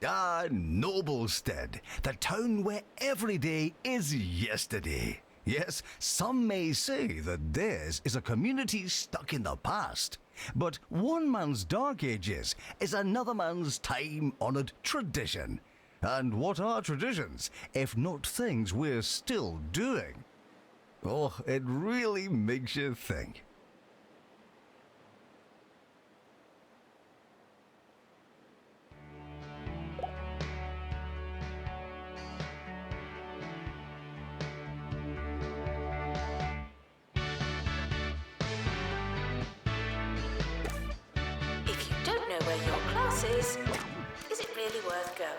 Ah, Noblestead, the town where every day is yesterday. Yes, some may say that theirs is a community stuck in the past. But one man's dark ages is another man's time-honoured tradition. And what are traditions, if not things we're still doing? Oh, it really makes you think. If you don't know where your class is it really worth going?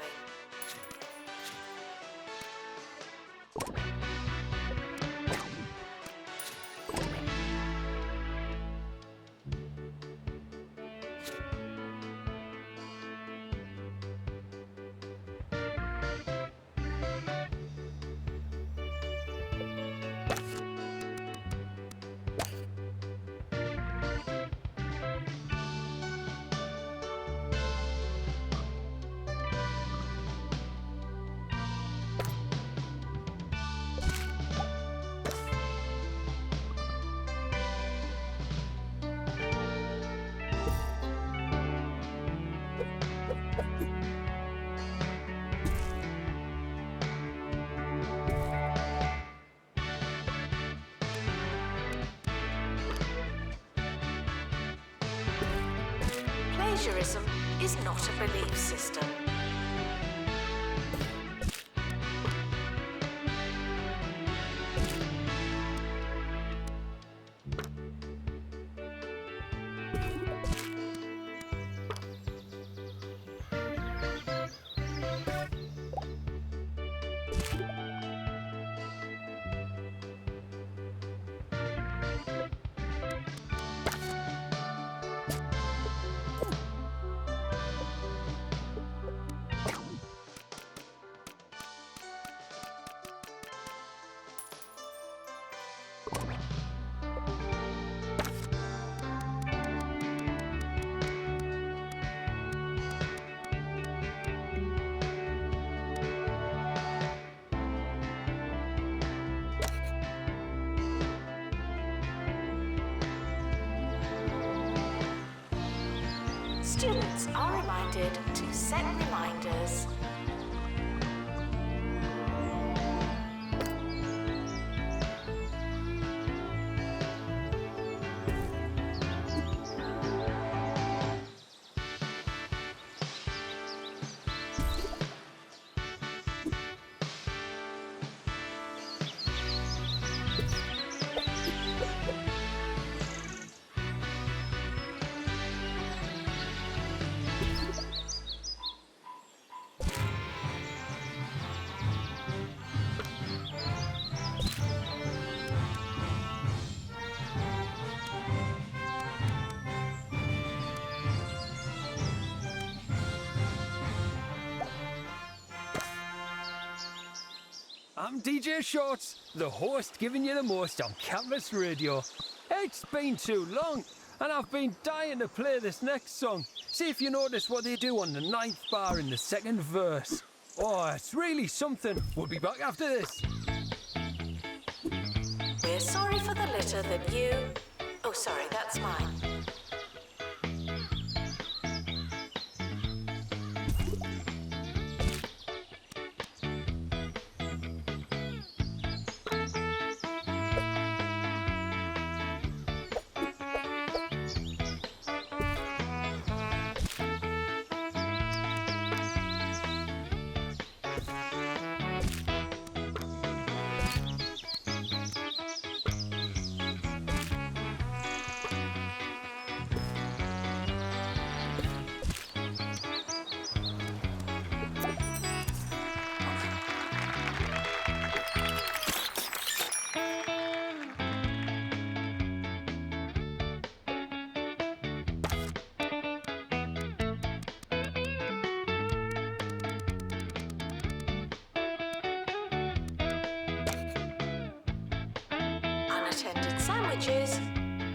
Plagiarism is not a belief system. Students are reminded to set reminders. I'm DJ Shorts, the host giving you the most on campus radio. It's been too long, and I've been dying to play this next song. See if you notice what they do on the 9th bar in the 2nd verse. Oh, it's really something. We'll be back after this. We're sorry for the litter that you... Oh, sorry, that's mine. Unattended sandwiches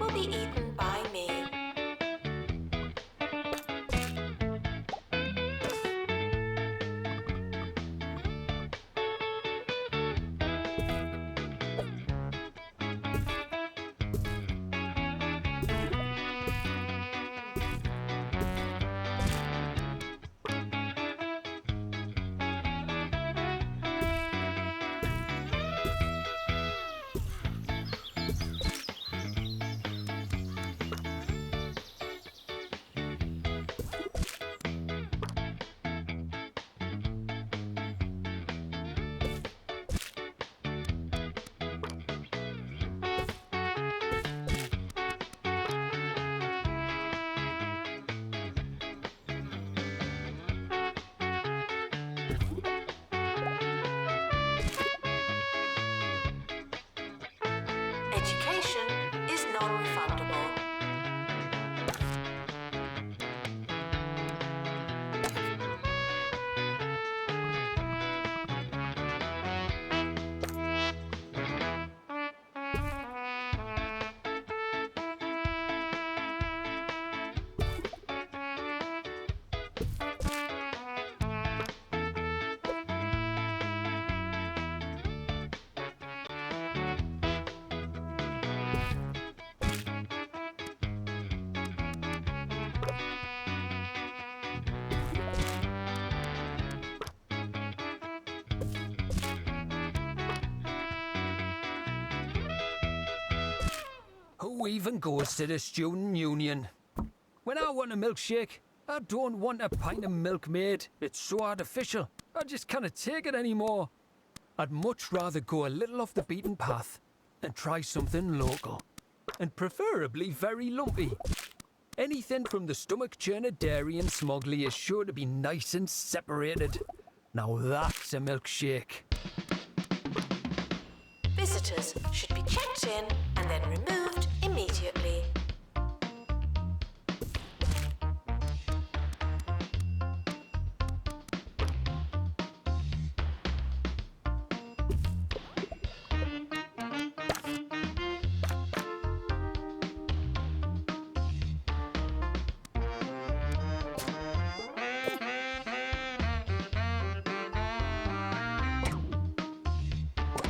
will be eaten by me. Education is non-refundable. Who even goes to the student union? When I want a milkshake, I don't want a pint of Milkmaid. It's so artificial. I just can't take it anymore. I'd much rather go a little off the beaten path and try something local. And preferably very lumpy. Anything from the stomach churner dairy and smuggly is sure to be nice and separated. Now that's a milkshake. Visitors should be checked in and then removed immediately.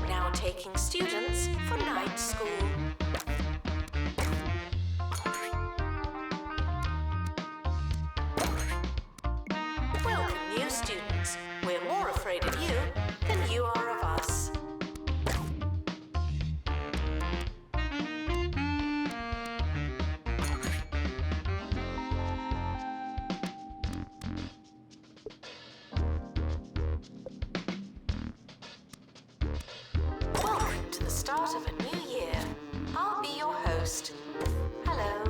Now taking students for night school. Welcome, new students. We're more afraid of you than you are of us. Welcome to the start of a new year. I'll be your host. Hello.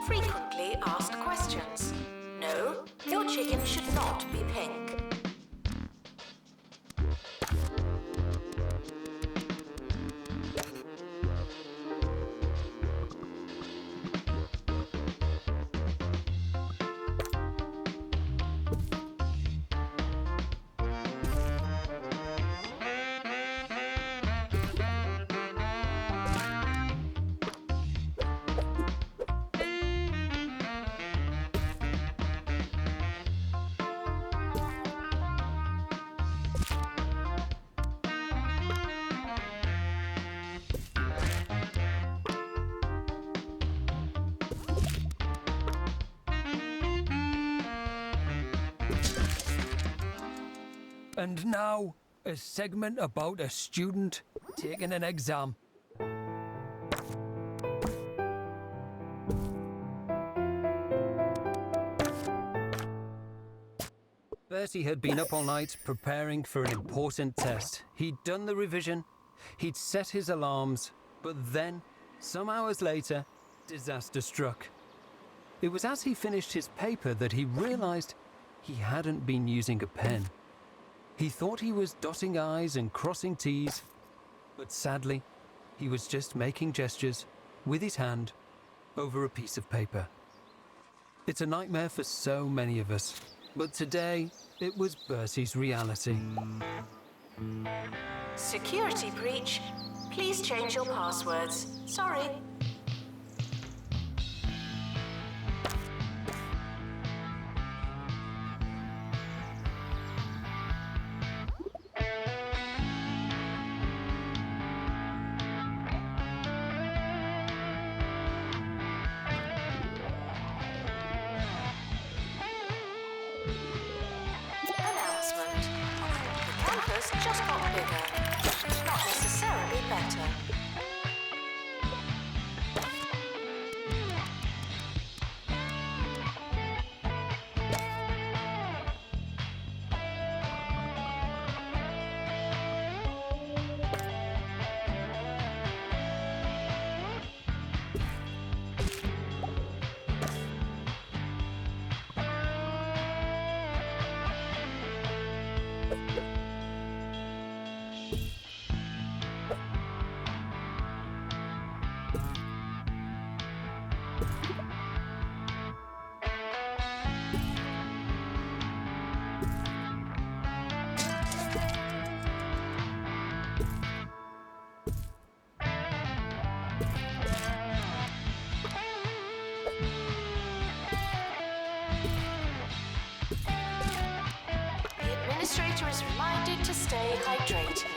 Frequently asked questions. No, your chicken should not be pink. And now, a segment about a student taking an exam. Bertie had been up all night preparing for an important test. He'd done the revision, he'd set his alarms, but then, some hours later, disaster struck. It was as he finished his paper that he realised he hadn't been using a pen. He thought he was dotting I's and crossing T's, but sadly, he was just making gestures with his hand over a piece of paper. It's a nightmare for so many of us, but today it was Bertie's reality. Security breach. Please change your passwords. Sorry. campus just got bigger, not necessarily better. The administrator is reminded to stay hydrated.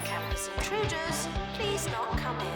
Campus intruders, please not come in.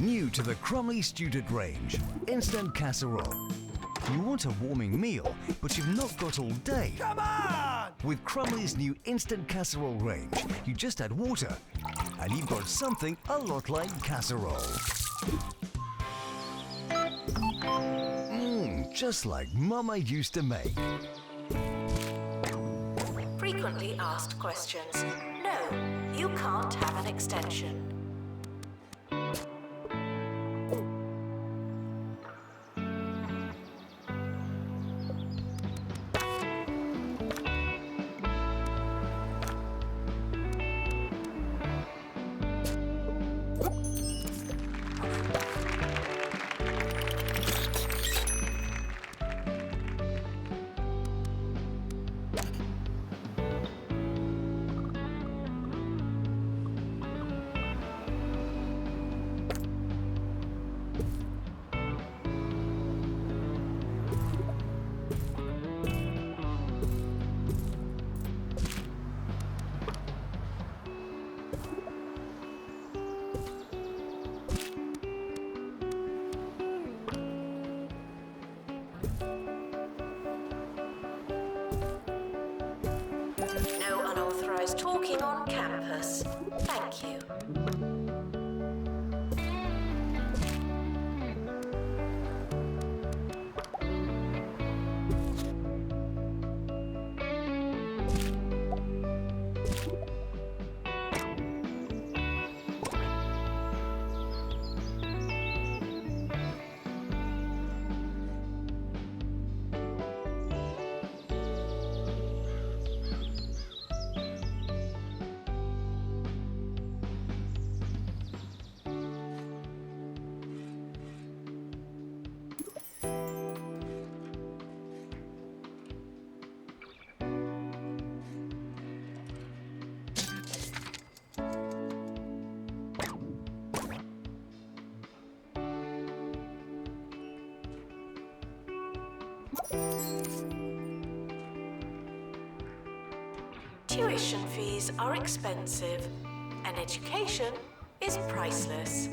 New to the Crumley student range, instant casserole. You want a warming meal, but you've not got all day. Come on! With Crumley's new instant casserole range, you just add water, and you've got something a lot like casserole. Just like Mama used to make. Frequently asked questions. No, you can't have an extension. No unauthorized talking on campus. Thank you. Tuition fees are expensive, and education is priceless.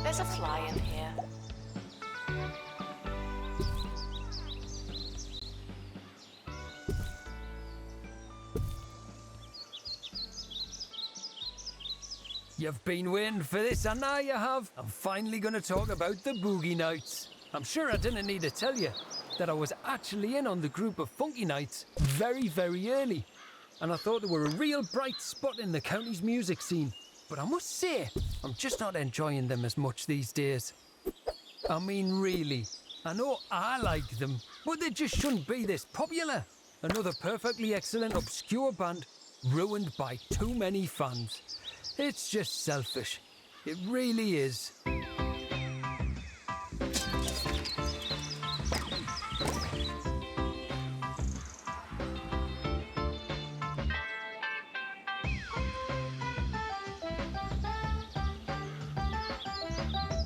There's a fly in here. You've been waiting for this, and now you have. I'm finally going to talk about the Boogie Nights. I'm sure I didn't need to tell you that I was actually in on the group of Funky Nights very, very early. And I thought they were a real bright spot in the county's music scene. But I must say, I'm just not enjoying them as much these days. I mean, really, I know I like them, but they just shouldn't be this popular. Another perfectly excellent obscure band ruined by too many fans. It's just selfish. It really is.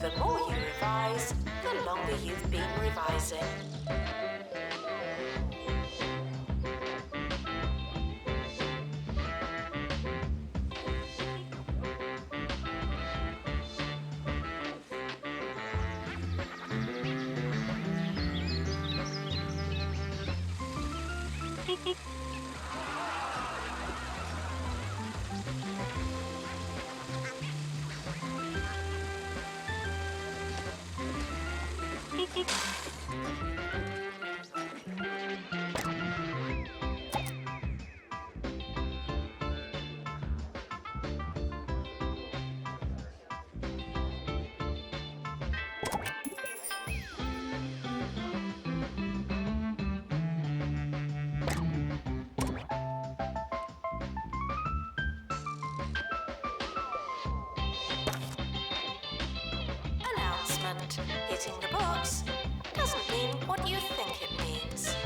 The more you revise, the longer you've been revising. Announcement. Hitting the books doesn't mean what you think it means.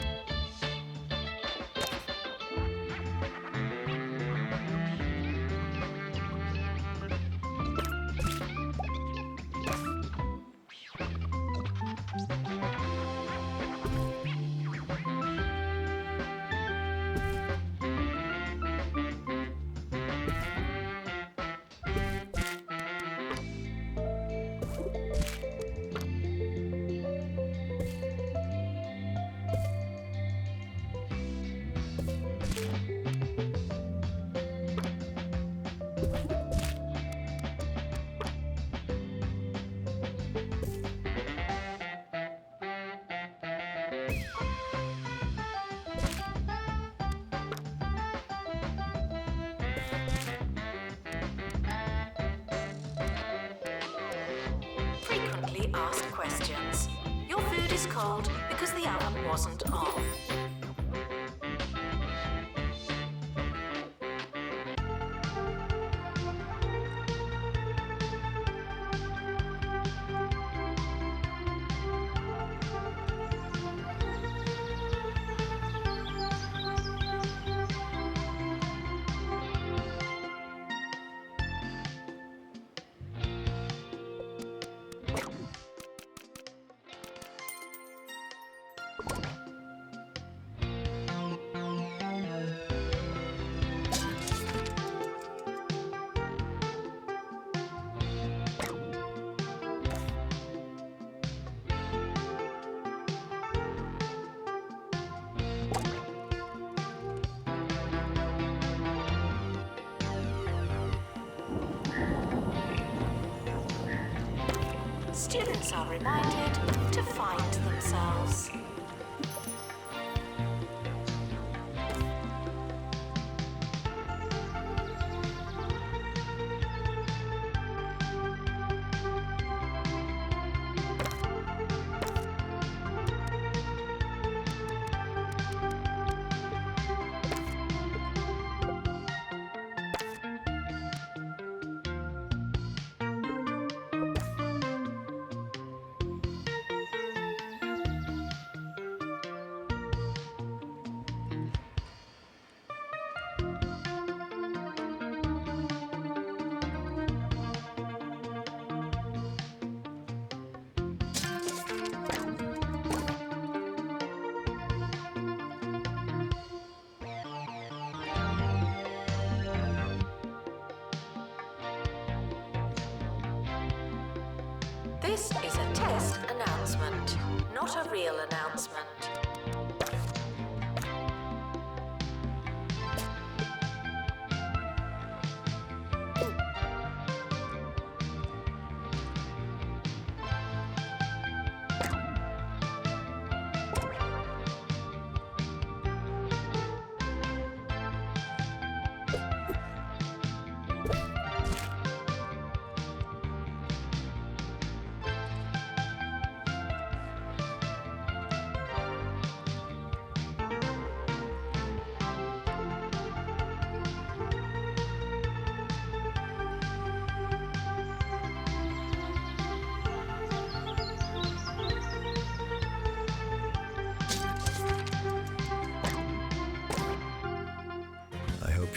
Frequently asked questions. Your food is cold because the oven wasn't on. students are reminded to find themselves. This is a test announcement, not a real announcement.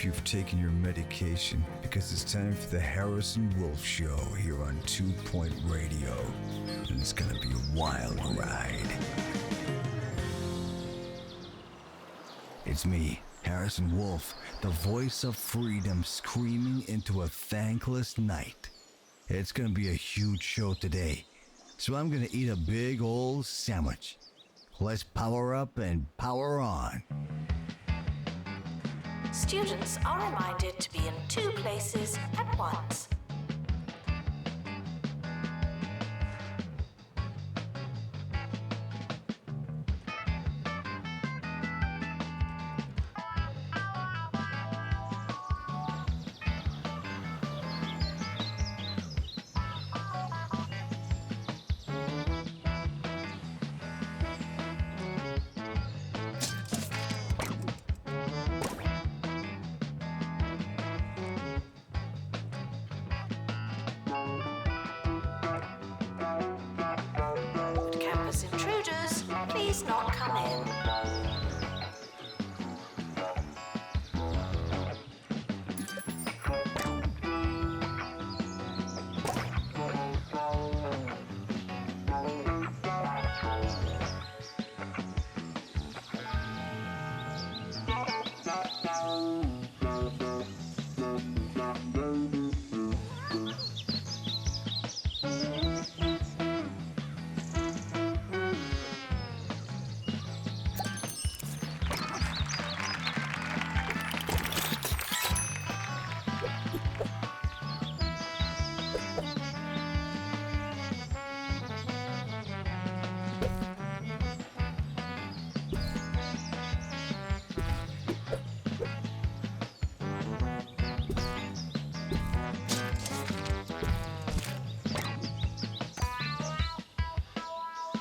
You've taken your medication because it's time for the Harrison Wolf Show here on 2 Point Radio, and it's gonna be a wild ride. It's me, Harrison Wolf, the voice of freedom screaming into a thankless night. It's gonna be a huge show today, so I'm gonna eat a big old sandwich. Let's power up and power on. Students are reminded to be in 2 places at once. Intruders, please not come in.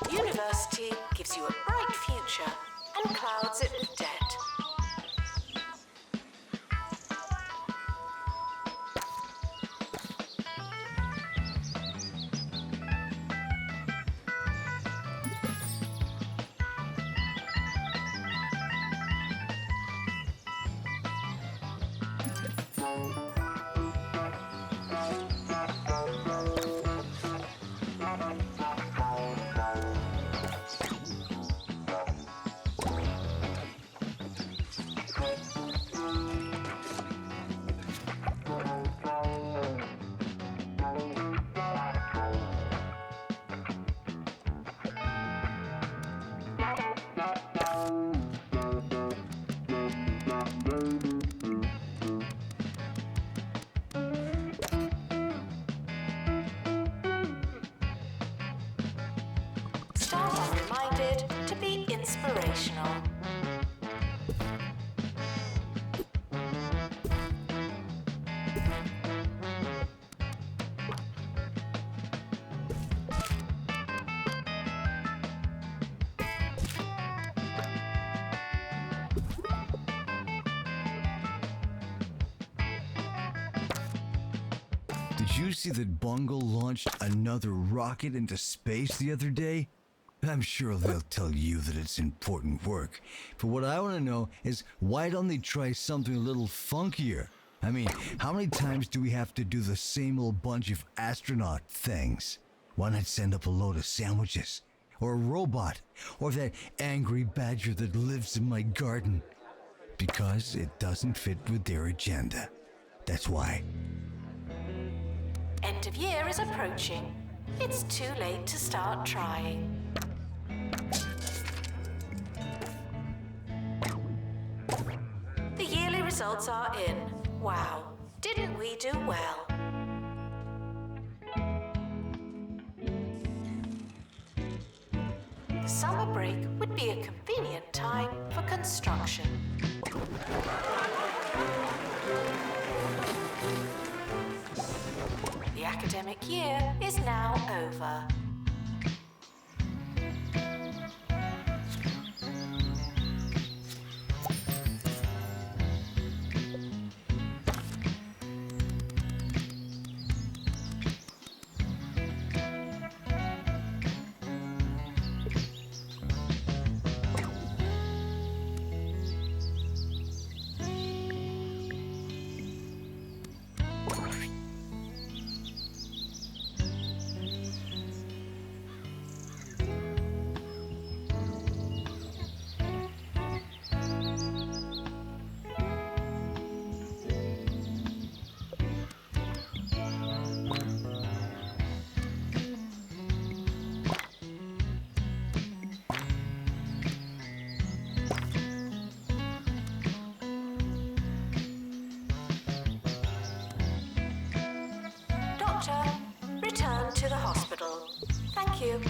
University gives you a bright future and clouds it with debt. inspirational. Did you see that Bungle launched another rocket into space the other day? I'm sure they'll tell you that it's important work. But what I want to know is, why don't they try something a little funkier? I mean, how many times do we have to do the same old bunch of astronaut things? Why not send up a load of sandwiches? Or a robot? Or that angry badger that lives in my garden? Because it doesn't fit with their agenda. That's why. End of year is approaching. It's too late to start trying. The yearly results are in. Wow, didn't we do well? The summer break would be a convenient time for construction. The academic year is now over. Doctor, return to the hospital. Thank you.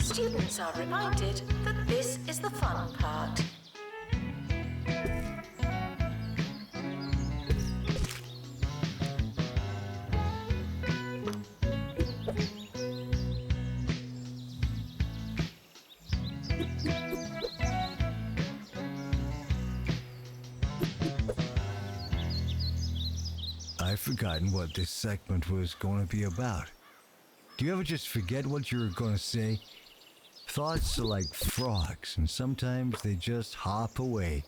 Students are reminded that this is the fun part. I've forgotten what this segment was going to be about. Do you ever just forget what you were going to say? Thoughts are like frogs, and sometimes they just hop away.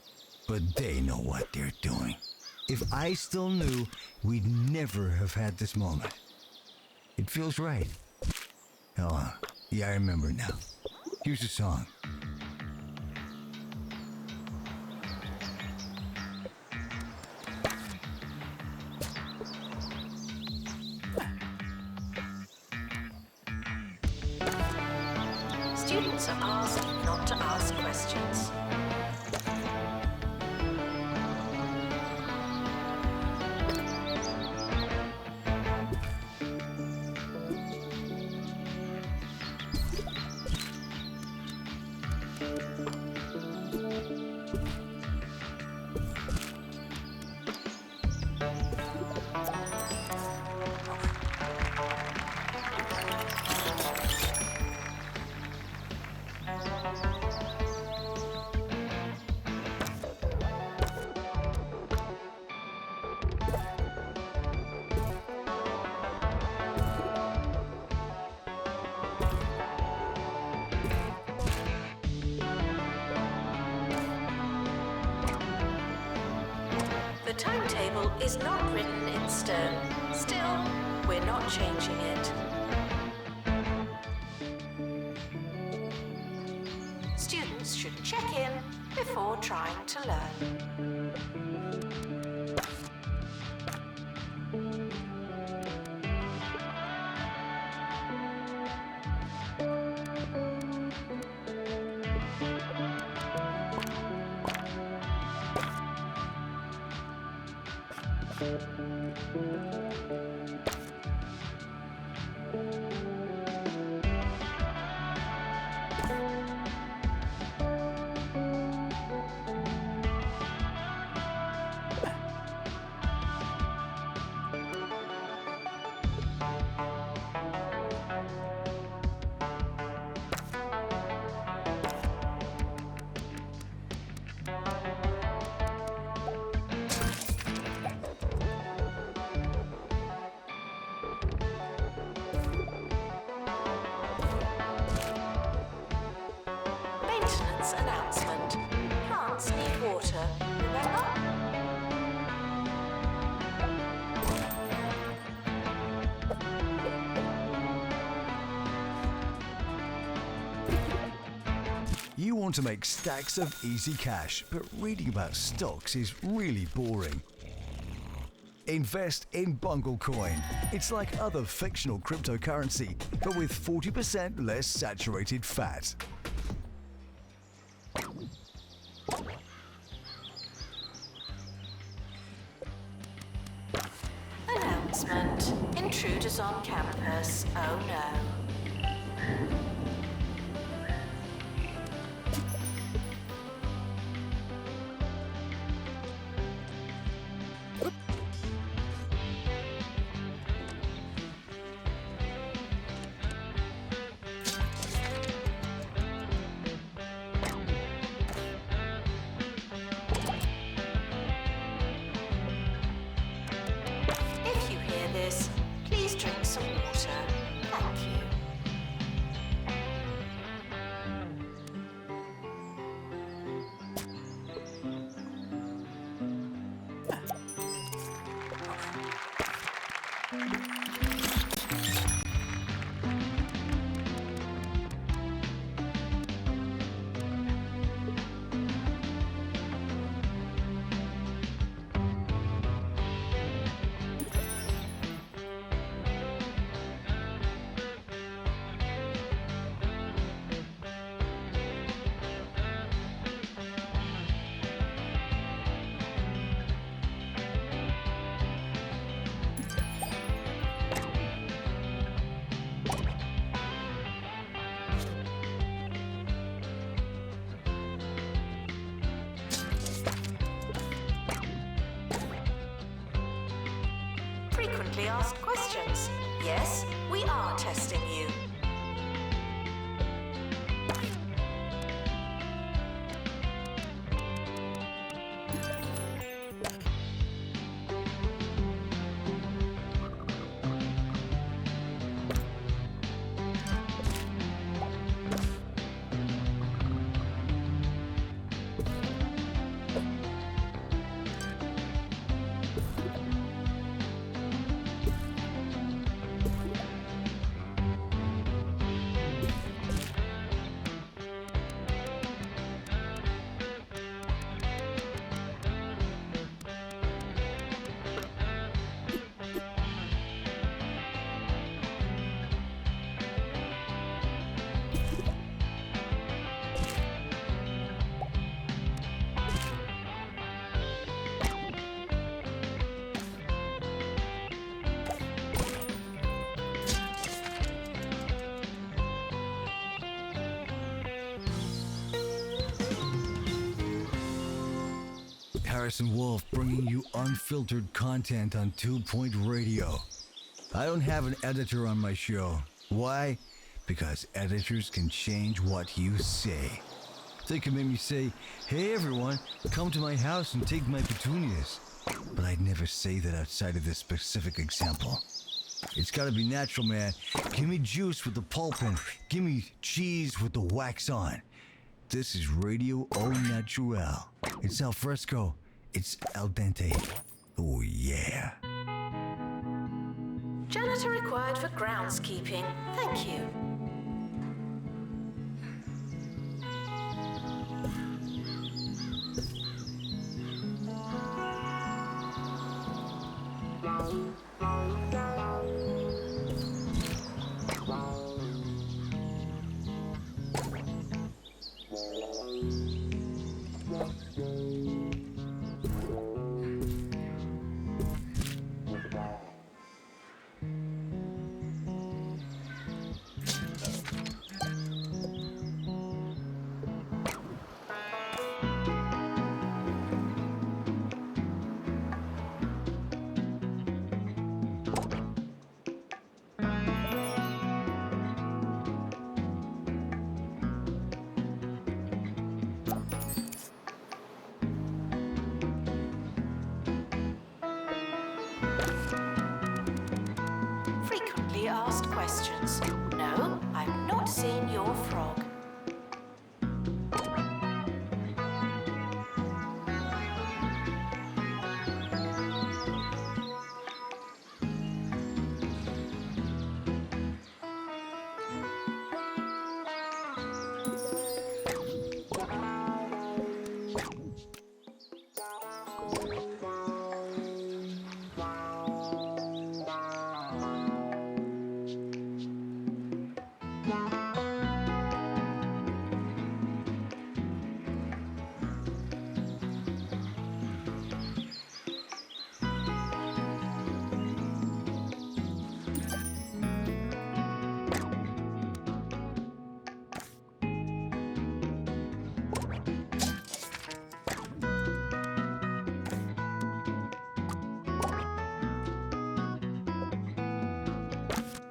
But they know what they're doing. If I still knew, we'd never have had this moment. It feels right. Oh, yeah, I remember now. Here's a song. Students are asked not to ask questions. The timetable is not written in stone. Still, we're not changing it. Students should check in before trying to learn. Maintenance announcement. Plants need water, remember? You want to make stacks of easy cash, but reading about stocks is really boring. Invest in Bungle Coin. It's like other fictional cryptocurrency, but with 40% less saturated fat. Announcement. Intruders on campus. Oh no. If you hear this, please drink some water. Thank you. Frequently asked questions. Yes, we are testing you. Harrison Wolf bringing you unfiltered content on 2 Point Radio. I don't have an editor on my show. Why? Because editors can change what you say. They can make me say, "Hey everyone, come to my house and take my petunias." But I'd never say that outside of this specific example. It's gotta be natural, man. Give me juice with the pulp and give me cheese with the wax on. This is Radio Au Naturel. It's al fresco It's al dente. Oh, yeah. Janitor required for groundskeeping. Thank you. Frequently asked questions. No, I've not seen your frog.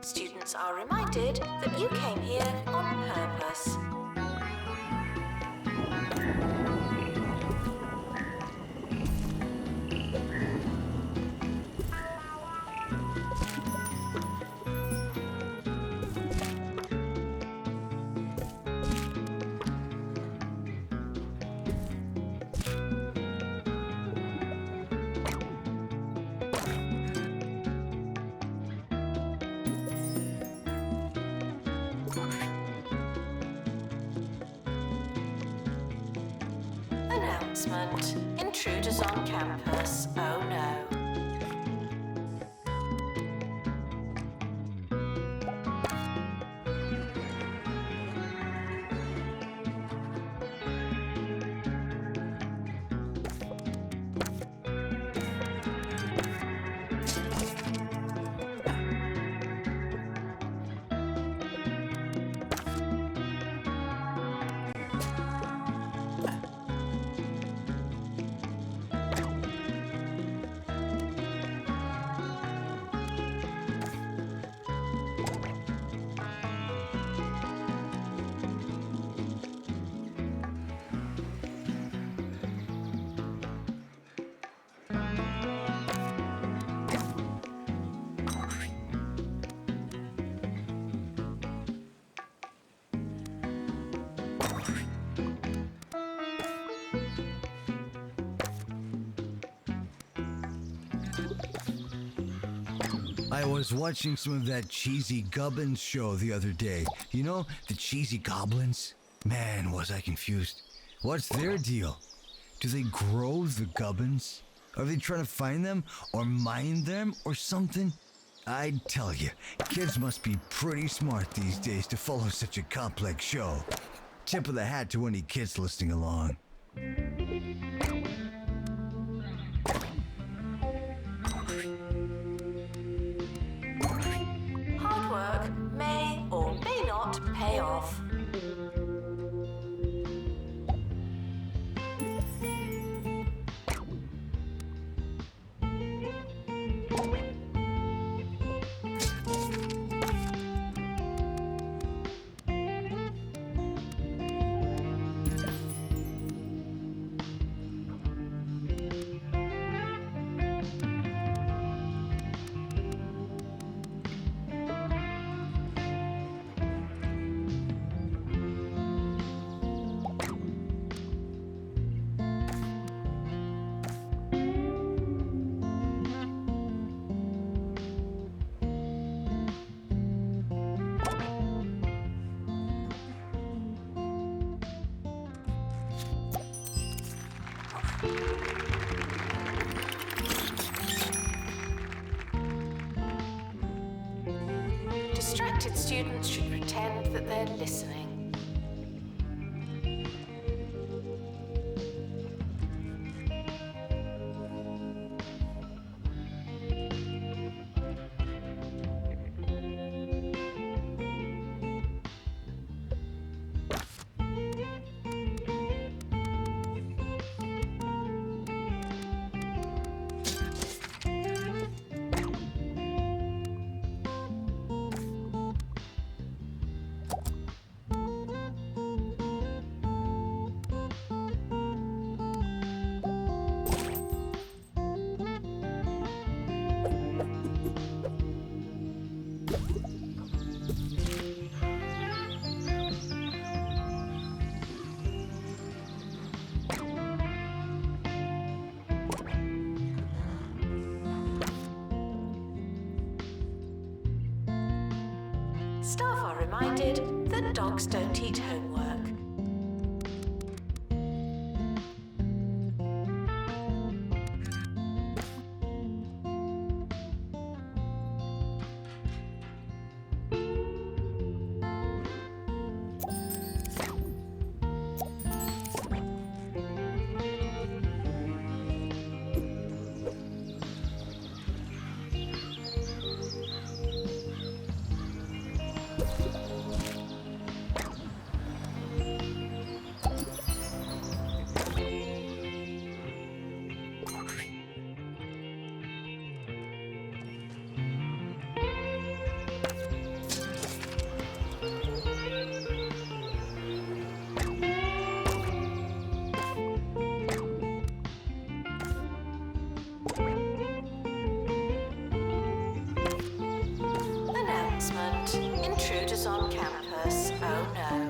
Students are reminded that you came here on purpose. Announcement. Intruders on campus. Oh no. I was watching some of that cheesy Gubbins show the other day. You know, the cheesy goblins? Man, was I confused. What's their deal? Do they grow the Gubbins? Are they trying to find them or mine them or something? I'd tell you, kids must be pretty smart these days to follow such a complex show. Tip of the hat to any kids listening along. Hard work may or may not pay off. Distracted students should pretend that they're listening. Staff are reminded that dogs don't eat homework. Announcement. Intruders on campus. Oh no.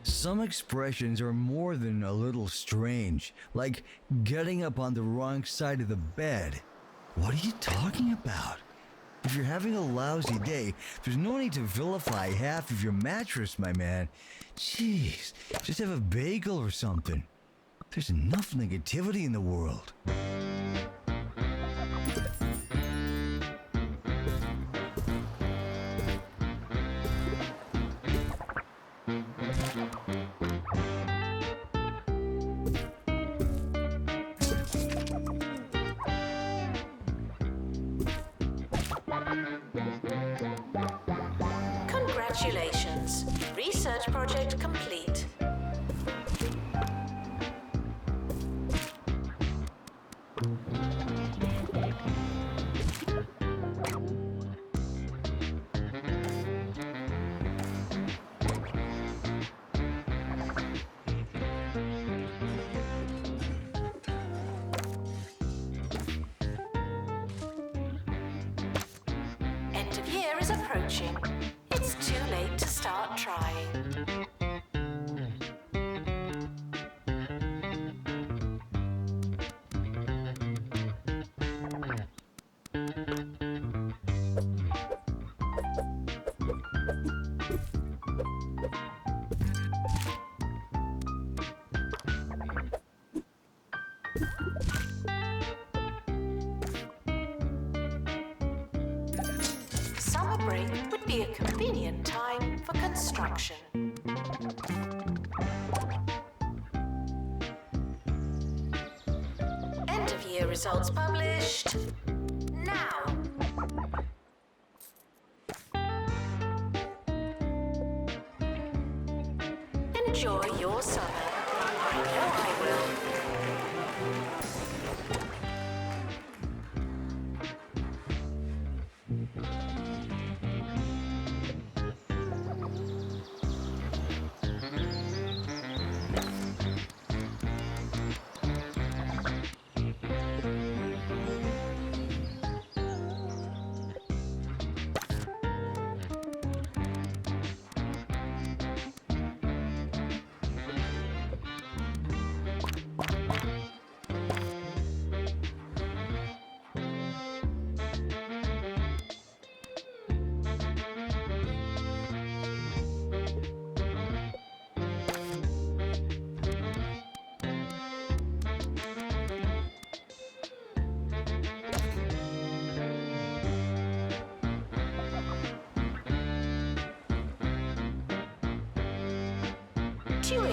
Some expressions are more than a little strange, like getting up on the wrong side of the bed. What are you talking about? If you're having a lousy day, there's no need to vilify half of your mattress, my man. Jeez, just have a bagel or something. There's enough negativity in the world. Congratulations. Research project complete. End of year is approaching. It's too late to start trying. Summer break would be a convenient time for construction. End of year results published now. Enjoy your summer. I know I will.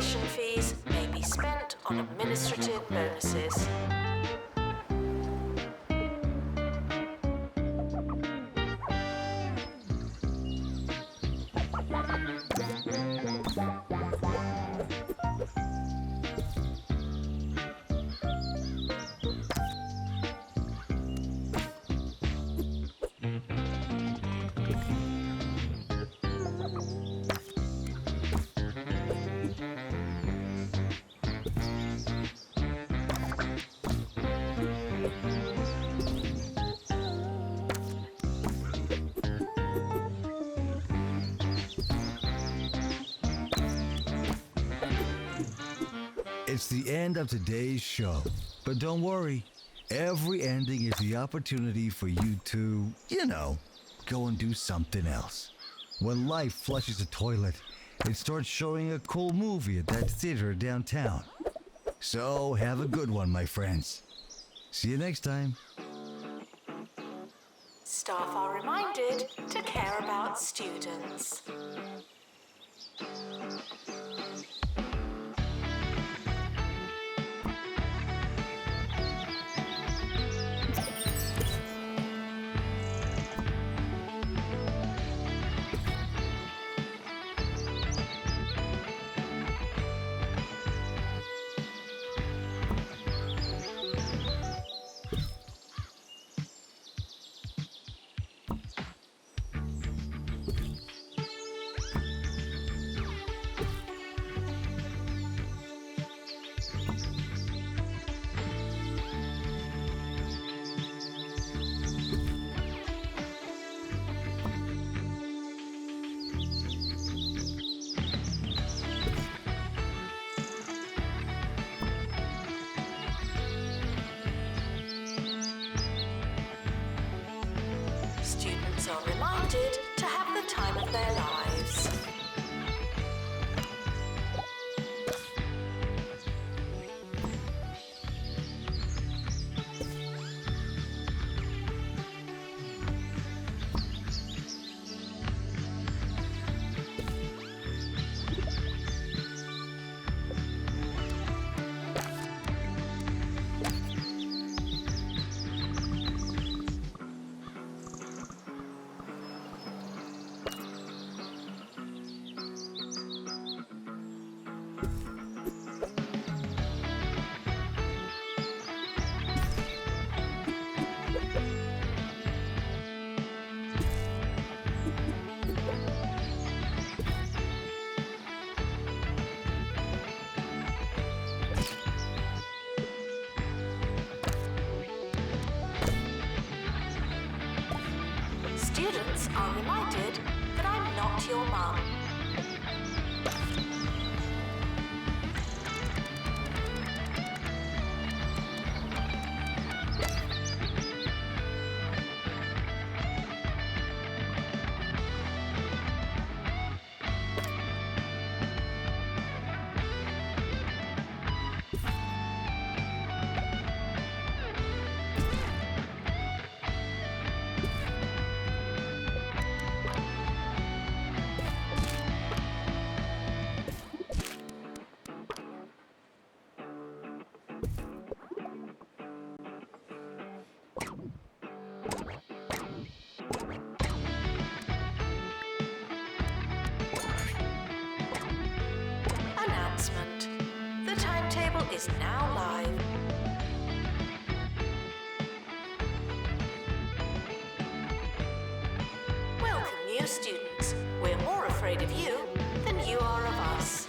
tuition fees may be spent on administrative bonuses. It's the end of today's show, but don't worry. Every ending is the opportunity for you to, go and do something else. When life flushes a toilet, it starts showing a cool movie at that theater downtown. So have a good one, my friends. See you next time. Staff are reminded to care about students. Students are reminded to have the time of their lives. Students are reminded that I'm not your mum. Announcement. The timetable is now live. Welcome, new students. We're more afraid of you than you are of us.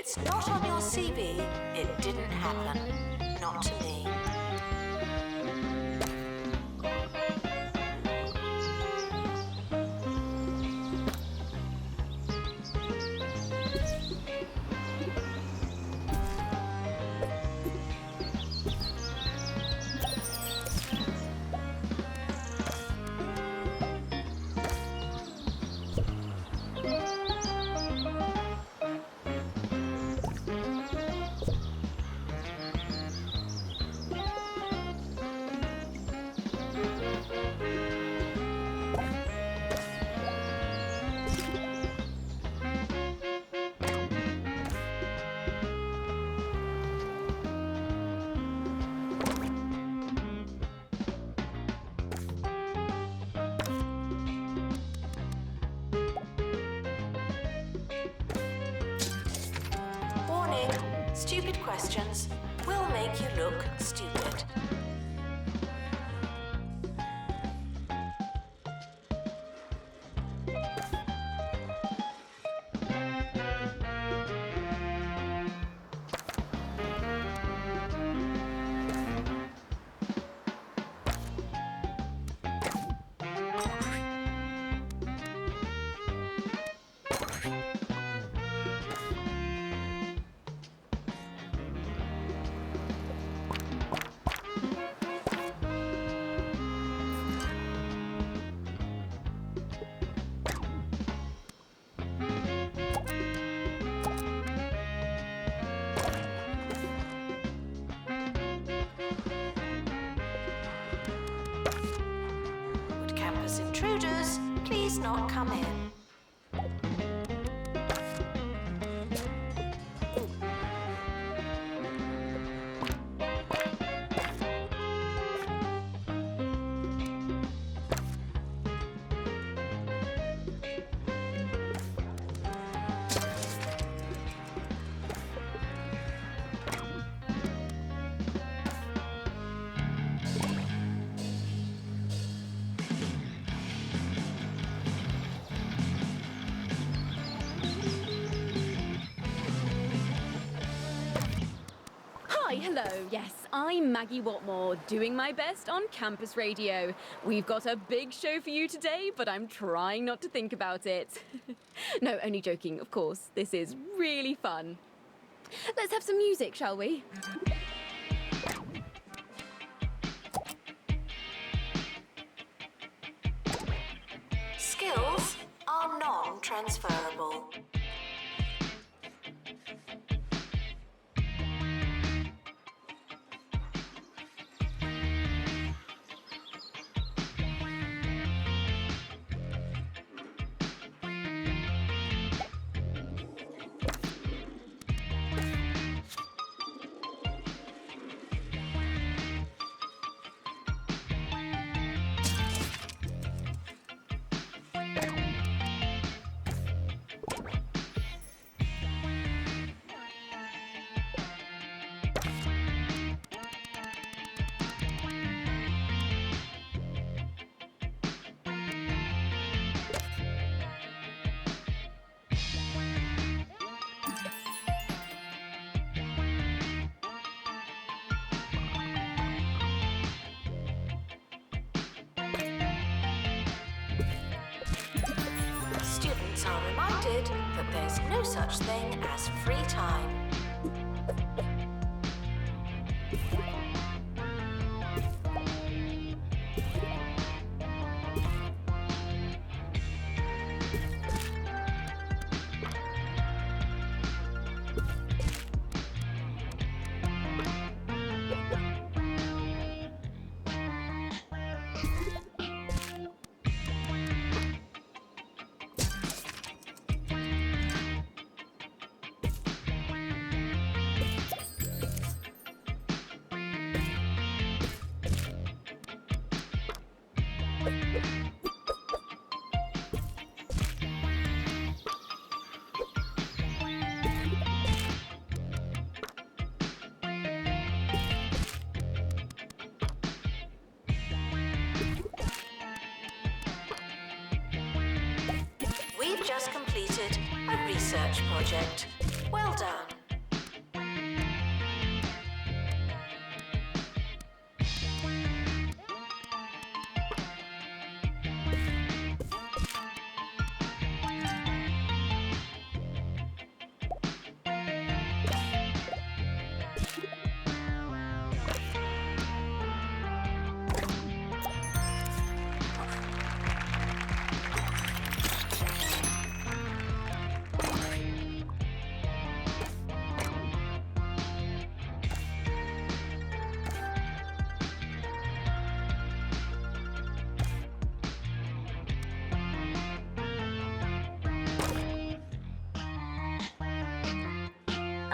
it's not on your CV, it didn't happen. Not to me. Warning, stupid questions will make you look stupid. Would campus intruders please not come in? Hi, hello, yes, I'm Maggie Watmore, doing my best on campus radio. We've got a big show for you today, but I'm trying not to think about it. No, only joking, of course. This is really fun. Let's have some music, shall we? Skills are non-transferable. Students are reminded that there's no such thing as free time. We've just completed a research project. Well done.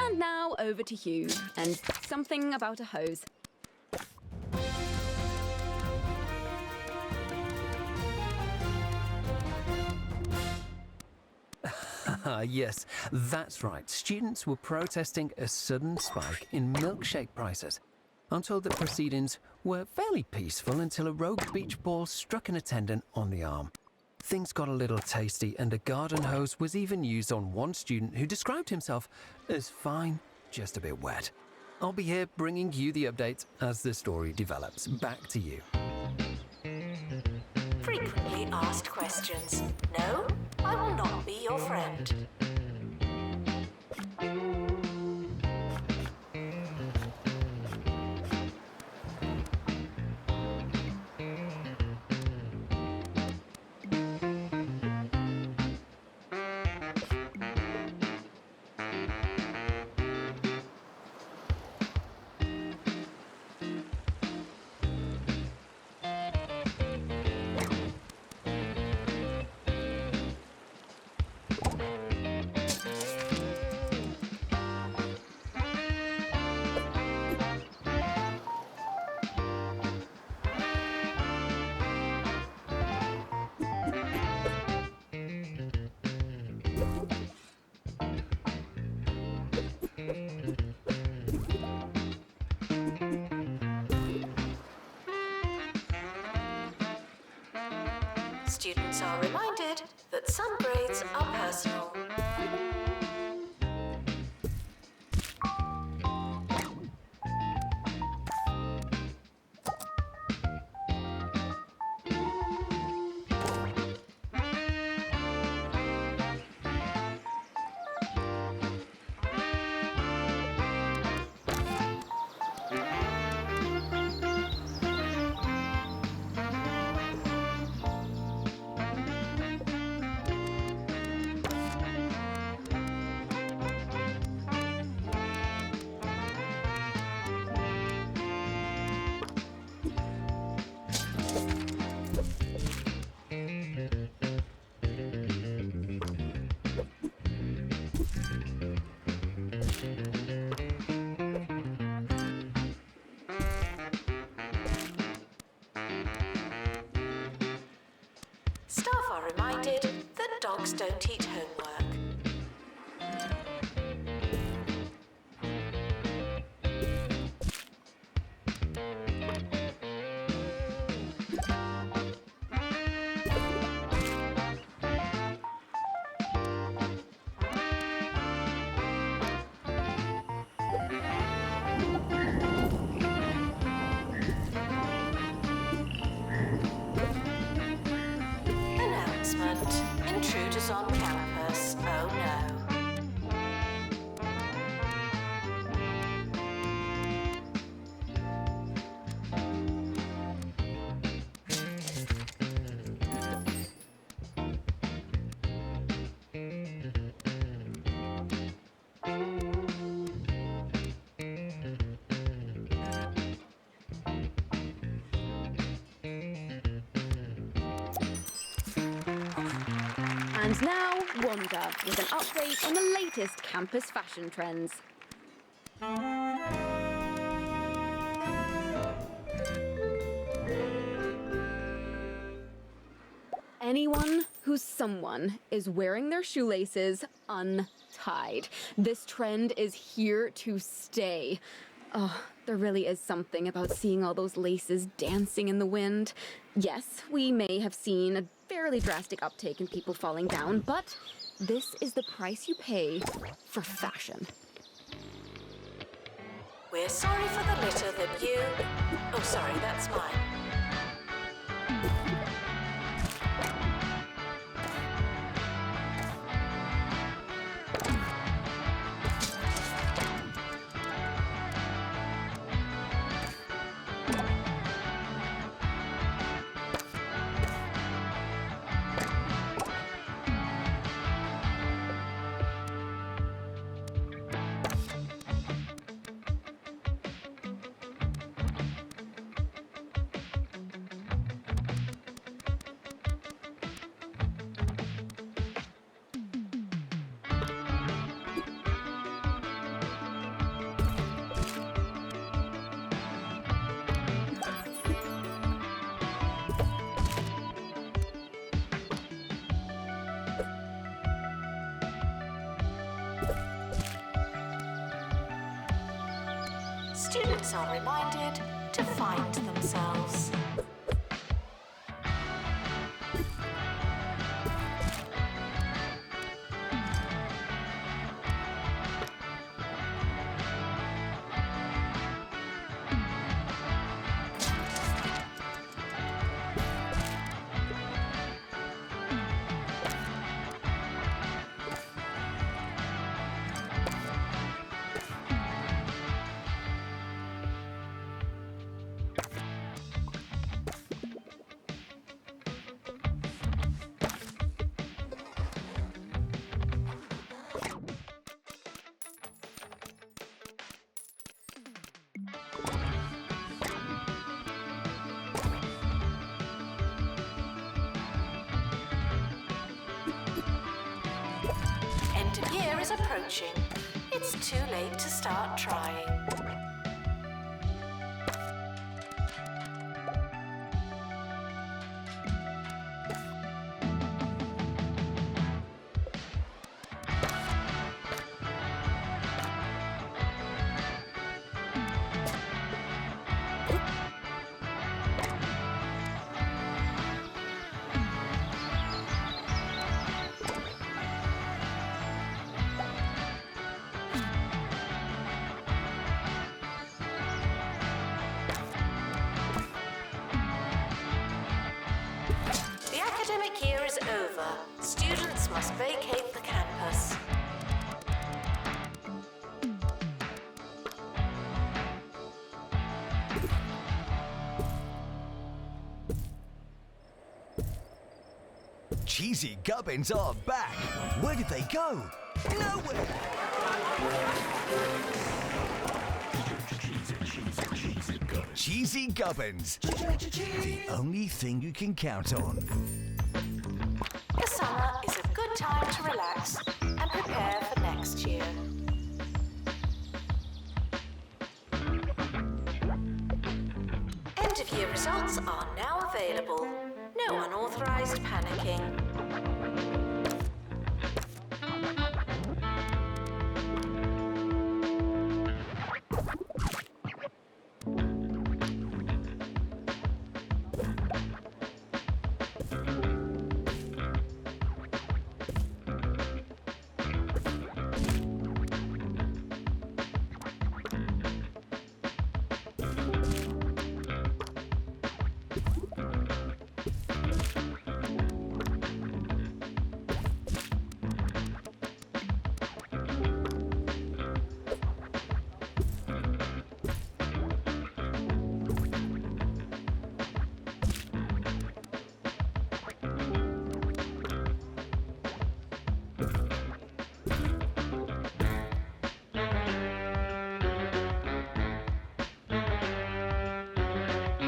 And now over to Hugh, and something about a hose. Yes, that's right. Students were protesting a sudden spike in milkshake prices. I'm told that proceedings were fairly peaceful until a rogue beach ball struck an attendant on the arm. Things got a little tasty, and a garden hose was even used on one student who described himself as fine, just a bit wet. I'll be here bringing you the updates as the story develops. Back to you. Frequently asked questions. No, I will not be your friend. Students are reminded that some grades are personal. Staff are reminded that dogs don't eat homework. Announcement. Intruders on campus. Oh no. And now, Wanda, with an update on the latest campus fashion trends. Anyone who's someone is wearing their shoelaces untied. This trend is here to stay. Oh, there really is something about seeing all those laces dancing in the wind. Yes, we may have seen a fairly drastic uptake in people falling down, but this is the price you pay for fashion. We're sorry for the litter that you... Oh, sorry, that's mine. students are reminded to find themselves. End of year is approaching. It's too late to start trying. The academic year is over. Students must vacate the campus. Cheesy Gubbins are back. Where did they go? Nowhere. Cheesy Gubbins. The only thing you can count on. The summer is a good time to relax and prepare for next year. End of year results are now available. No unauthorized panicking.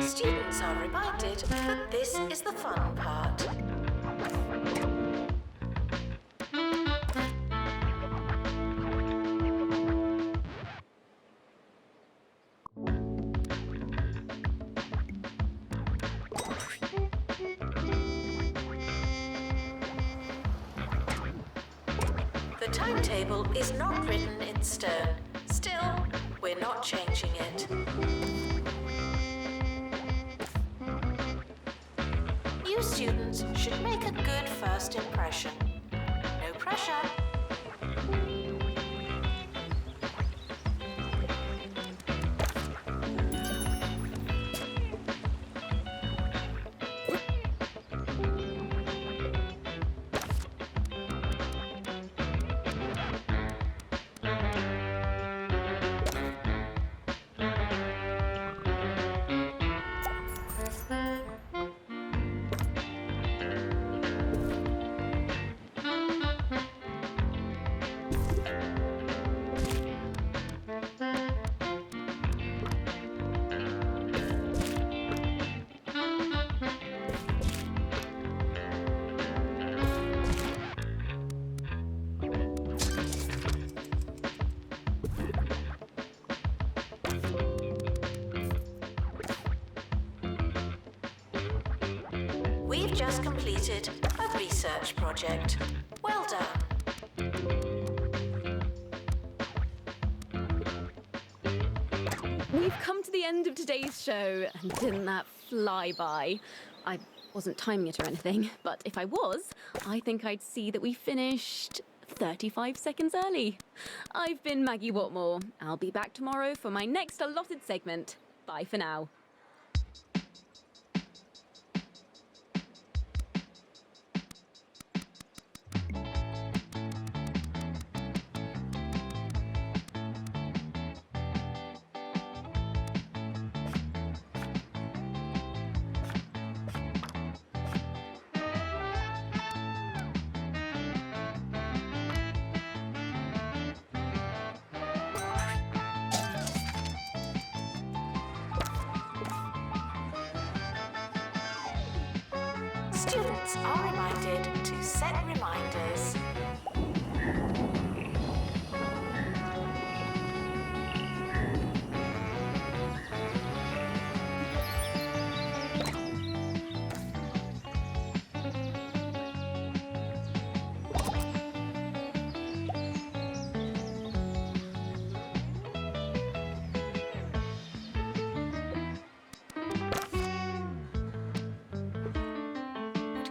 Students are reminded that this is the fun part. The timetable is not written in stone. Still, we're not changing it. You students should make a good first impression. No pressure. We've just completed a research project. Well done. we've come to the end of today's show, and didn't that fly by? I wasn't timing it or anything, but if I was, I think I'd see that we finished 35 seconds early. I've been Maggie Watmore. I'll be back tomorrow for my next allotted segment. Bye for now. Students are reminded to set reminders.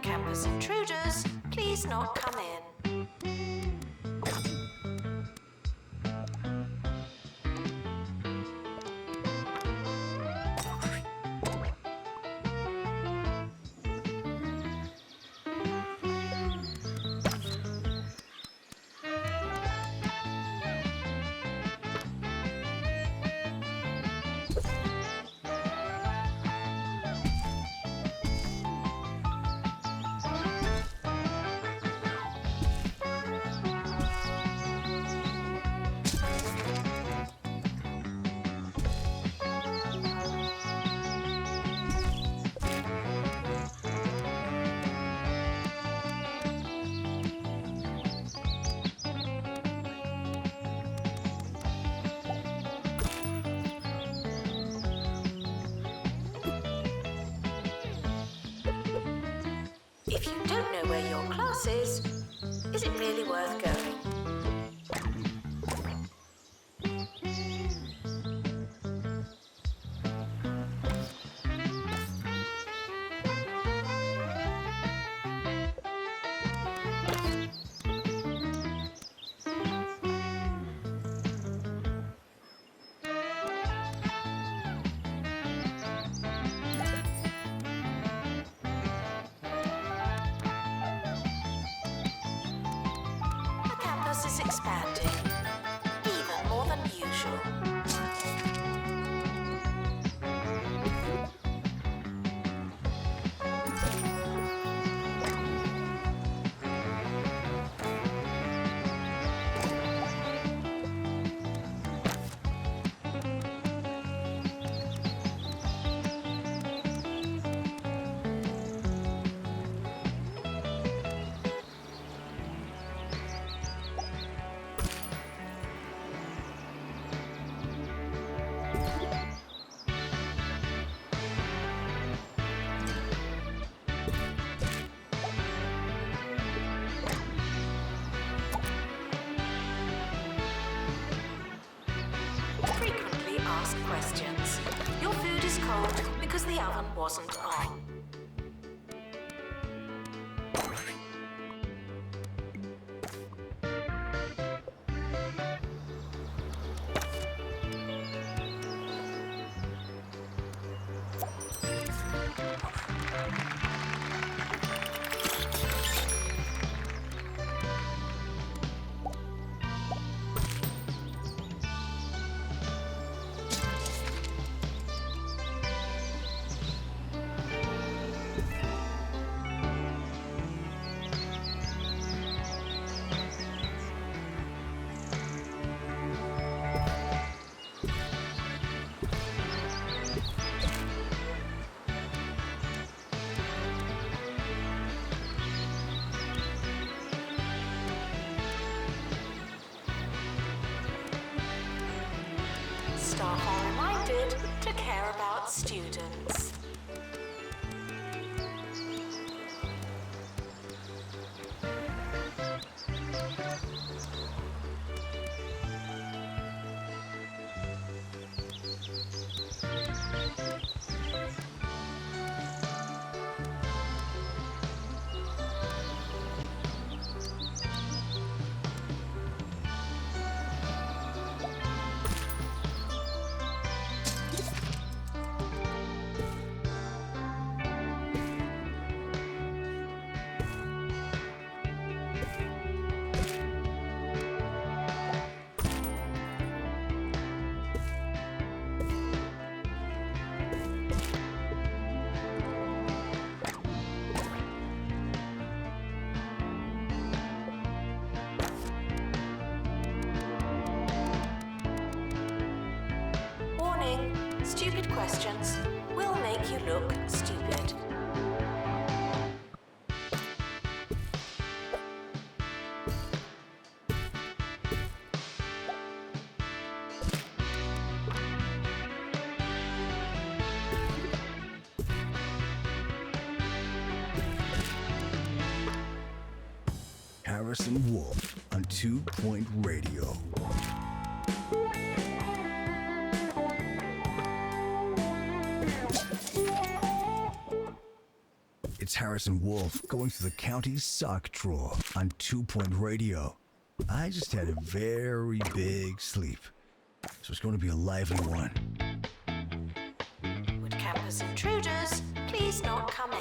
Campus intruders, please not come in. If you don't know where your class is it really worth going? Is expanding, even more than usual. Frequently asked questions. Your food is cold because the oven wasn't on. Staff are reminded to care about students. questions will make you look stupid. Harrison Wolf on 2 Point Radio. It's Harrison Wolf going through the county's sock drawer on 2 Point Radio. I just had a very big sleep, so it's going to be a lively one. Would campus intruders please not come in?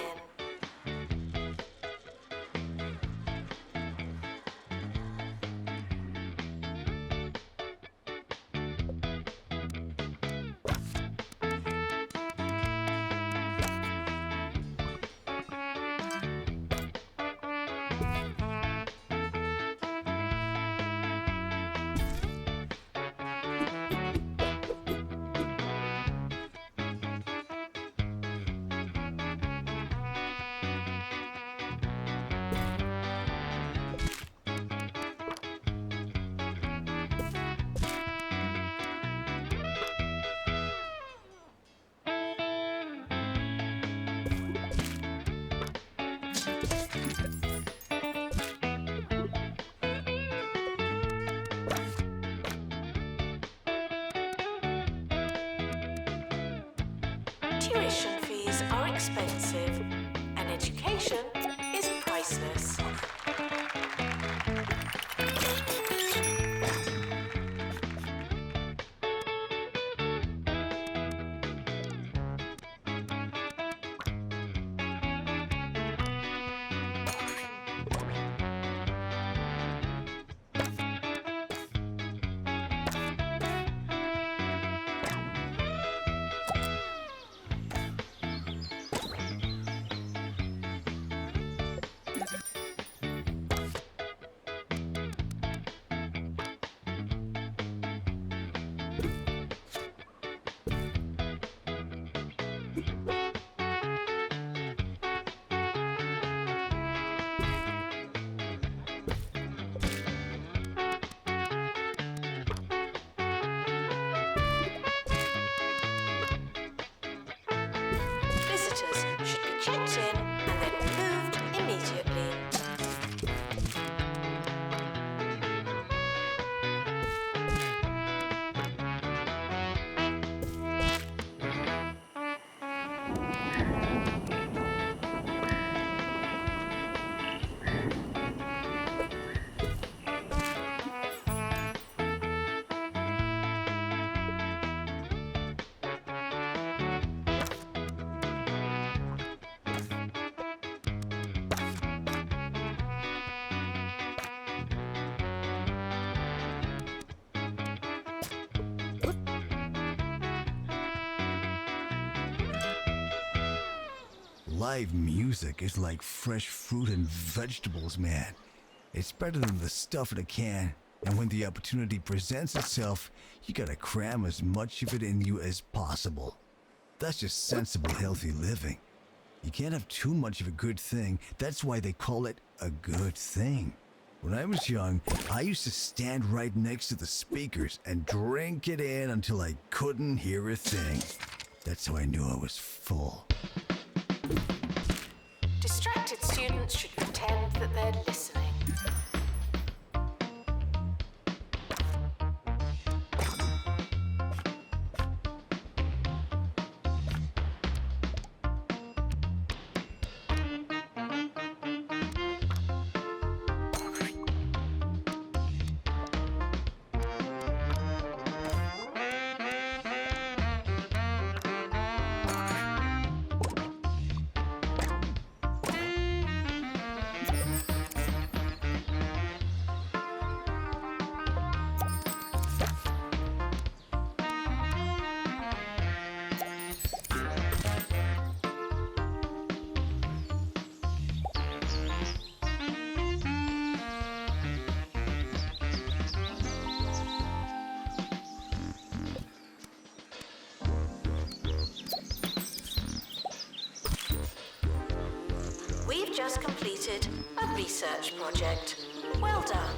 Tuition fees are expensive, and education is priceless. Visitors should be checked in and then removed immediately. Live music is like fresh fruit and vegetables, man. It's better than the stuff in a can, and when the opportunity presents itself, you gotta cram as much of it in you as possible. That's just sensible, healthy living. You can't have too much of a good thing. That's why they call it a good thing. When I was young, I used to stand right next to the speakers and drink it in until I couldn't hear a thing. That's how I knew I was full. Distracted students should pretend that they're listening. completed a research project. Well done.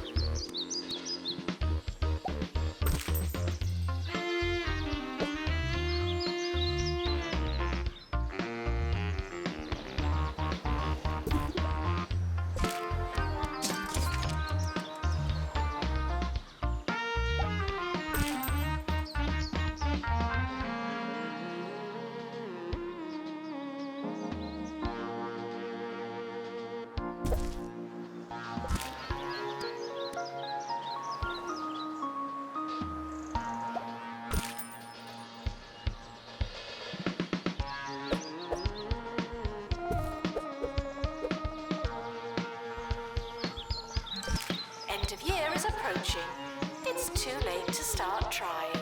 End of year is approaching. It's too late to start trying.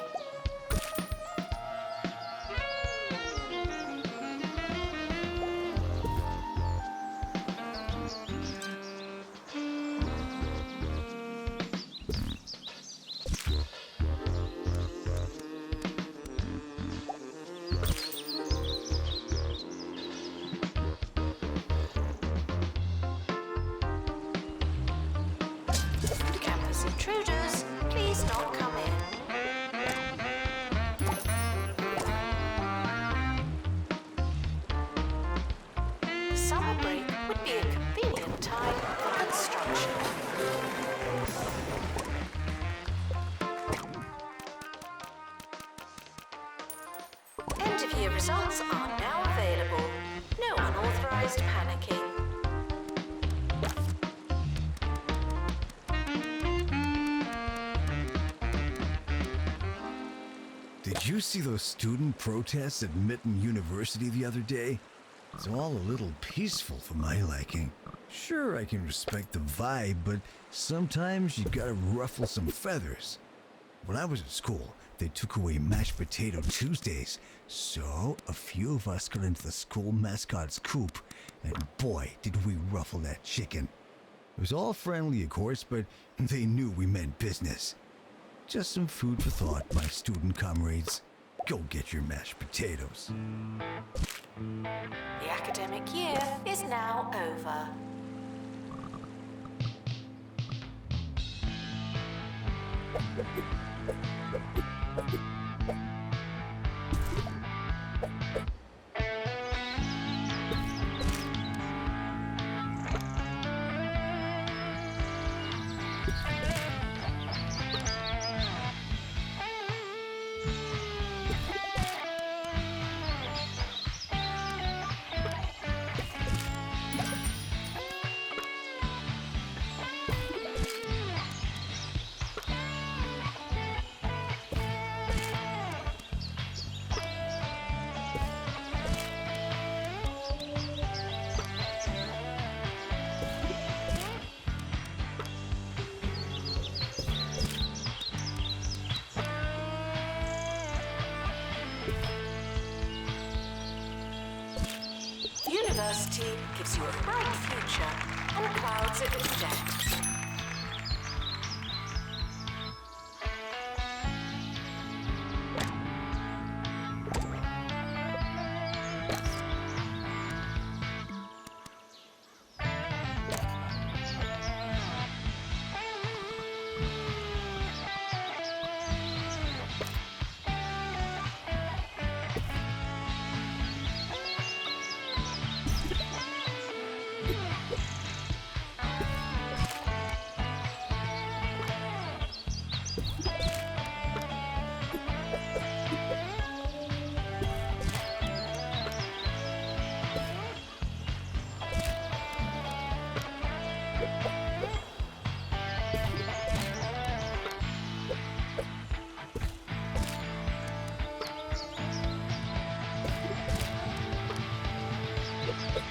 Campus intruders, please not come in. Summer break would be a convenient time for construction. End of year results are now available. No unauthorized panicking. Did you see those student protests at Mitten University the other day? It's all a little peaceful for my liking. Sure, I can respect the vibe, but sometimes you gotta ruffle some feathers. When I was at school, they took away mashed potato Tuesdays, so a few of us got into the school mascot's coop, and boy, did we ruffle that chicken. It was all friendly, of course, but they knew we meant business. Just some food for thought, my student comrades. Go get your mashed potatoes. The academic year is now over. University gives you a bright future and clouds it with debt.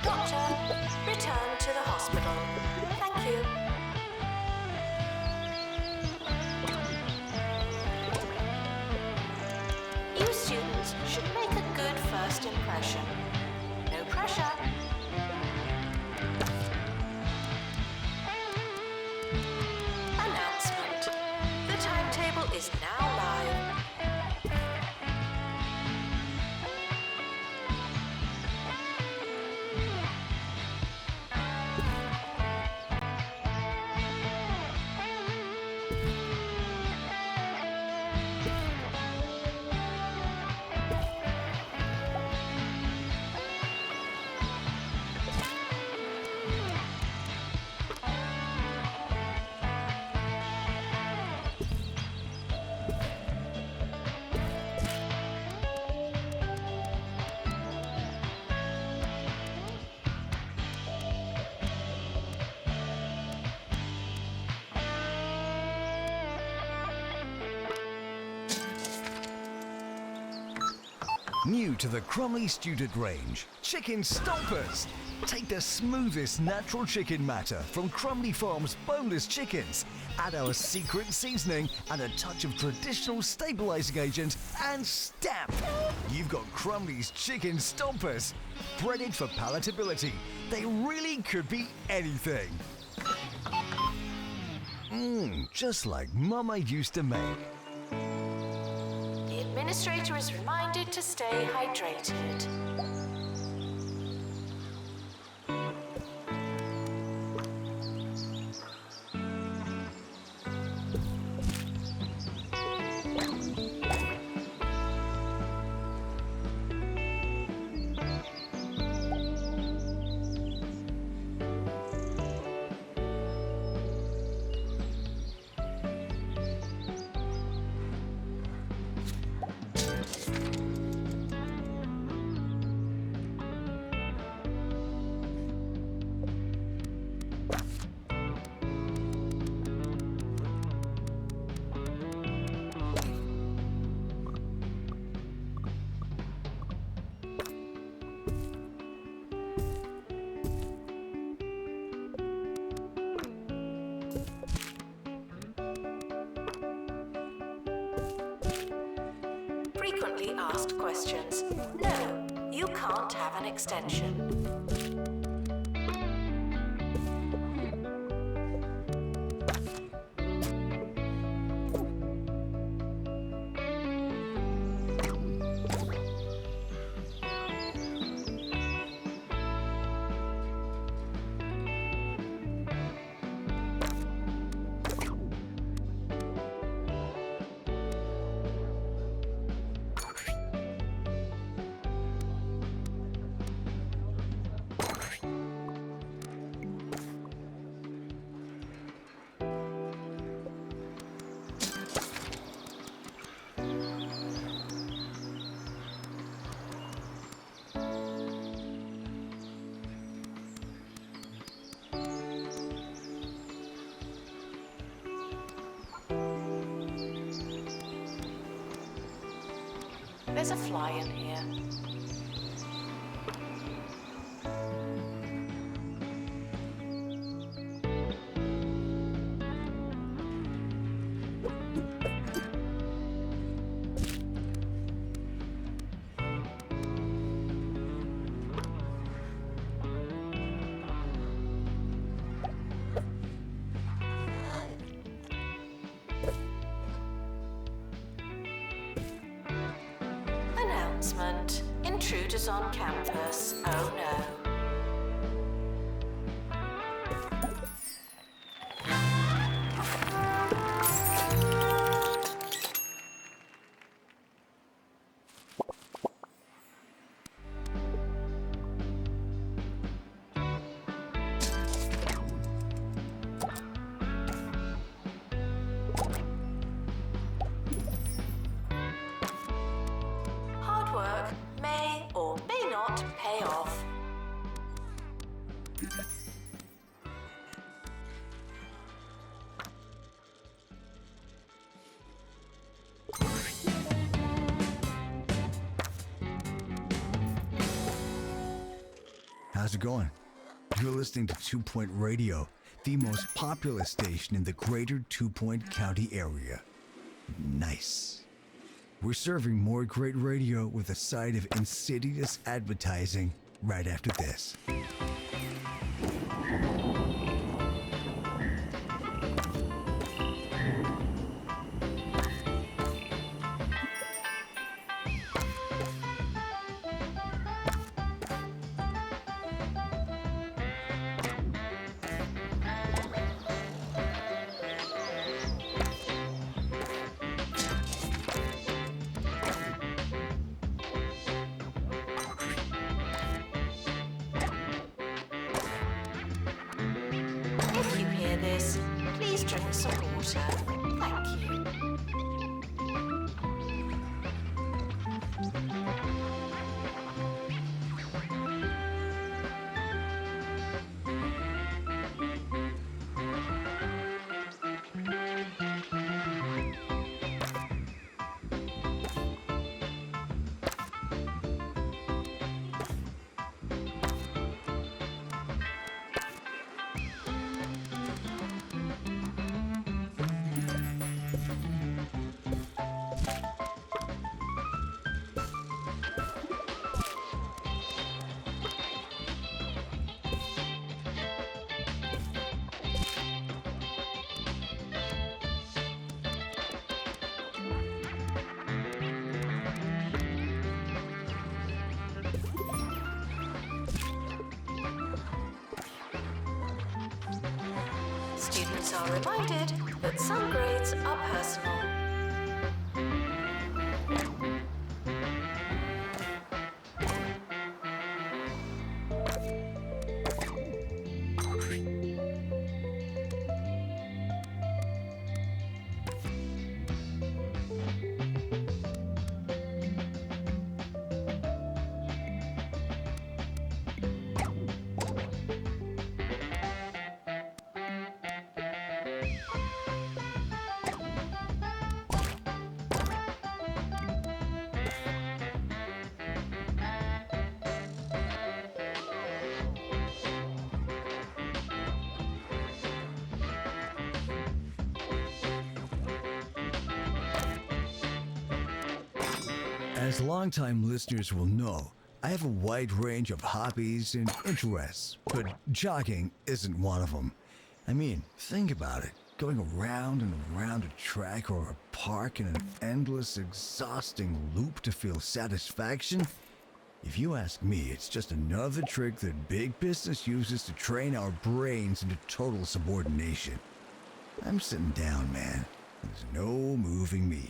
Doctor, return to the hospital. Thank you. You students should make a good first impression. No pressure. Announcement. The timetable is now live. New to the Crumley Student range, Chicken Stompers. Take the smoothest natural chicken matter from Crumley Farms boneless chickens. Add our secret seasoning and a touch of traditional stabilizing agent and stamp. You've got Crumley's Chicken Stompers. Breaded for palatability, they really could be anything. Just like Mama used to make. The administrator is reminded to stay hydrated. Frequently asked questions. No, you can't have an extension. There's a fly in here. Announcement. Intruders on campus. Oh no. Hard work may or may not pay off. How's it going? You're listening to 2 Point Radio, the most popular station in the greater 2 Point County area. Nice. We're serving more great radio with a side of insidious advertising right after this. If you hear this, please drink some water. Thank you. are reminded that some grades are personal. As longtime listeners will know, I have a wide range of hobbies and interests, but jogging isn't one of them. I mean, think about it. Going around and around a track or a park in an endless, exhausting loop to feel satisfaction? If you ask me, it's just another trick that big business uses to train our brains into total subordination. I'm sitting down, man. There's no moving me.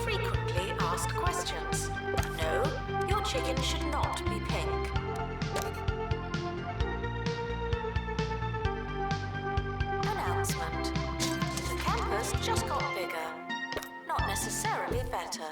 Frequently asked questions. No, your chicken should not be pink. Announcement. The campus just got bigger. Not necessarily better.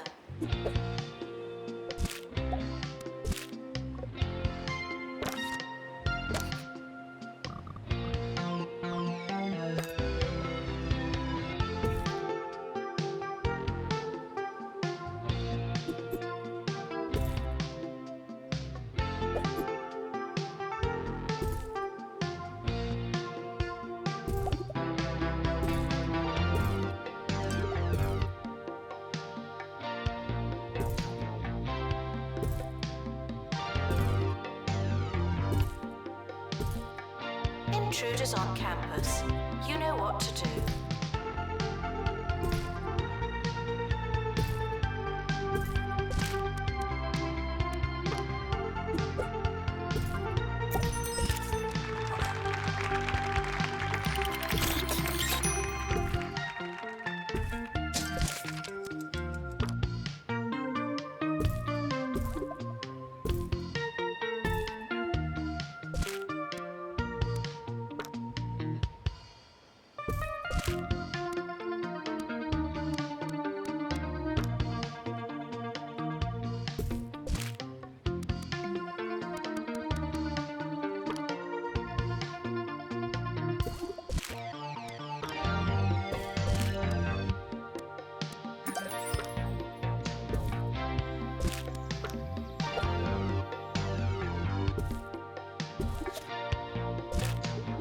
Intruders on campus. You know what to do.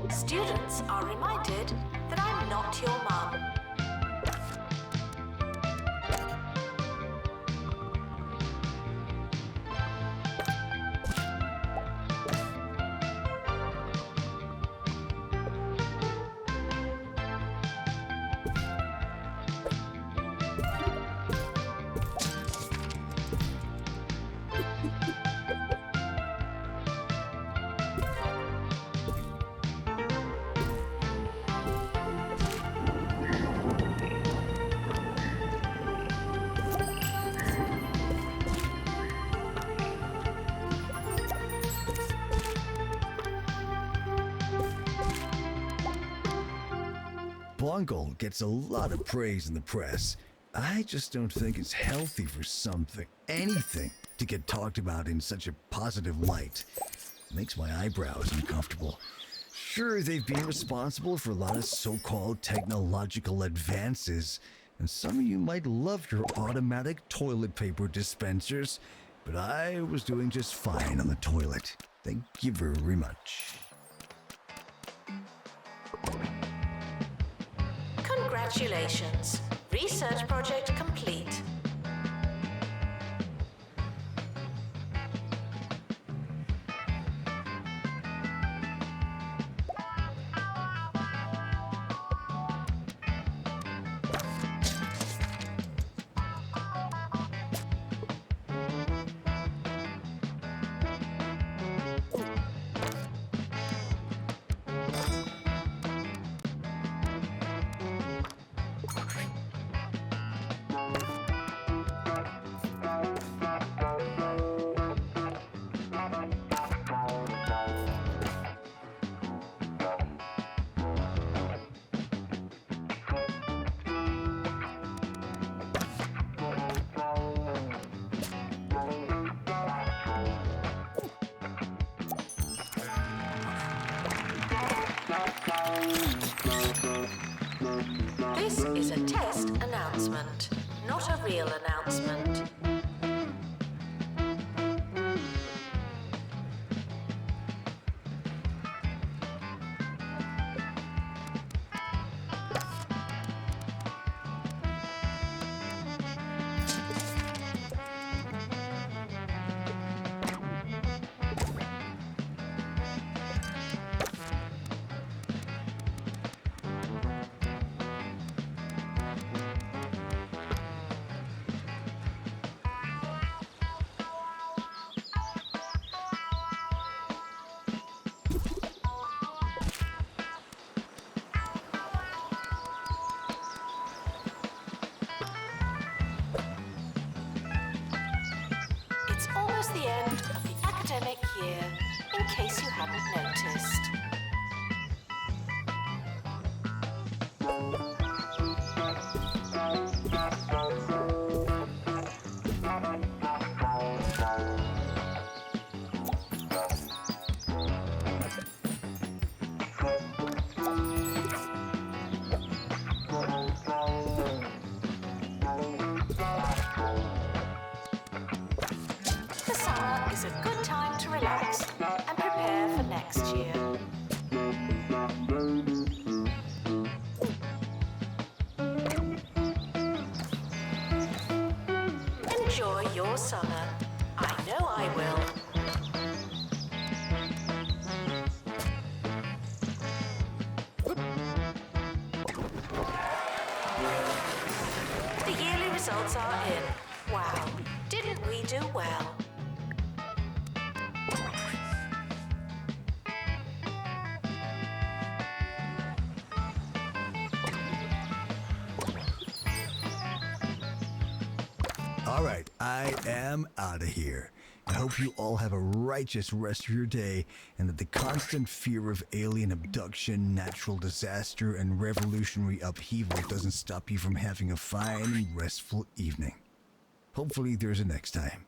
Students are reminded that I'm not your mum. Bungle gets a lot of praise in the press. I just don't think it's healthy for anything, to get talked about in such a positive light. Makes my eyebrows uncomfortable. Sure, they've been responsible for a lot of so-called technological advances, and some of you might love your automatic toilet paper dispensers, but I was doing just fine on the toilet. Thank you very much. Congratulations. Research project complete. This is a test announcement, not a real announcement. It's almost the end of the academic year, in case you hadn't noticed. The summer is a good time to relax and prepare for next year. Enjoy your summer. I know I will. The yearly results are in. Wow, didn't we do well? All right, I am out of here. I hope you all have a righteous rest of your day and that the constant fear of alien abduction, natural disaster, and revolutionary upheaval doesn't stop you from having a fine and restful evening. Hopefully there's a next time.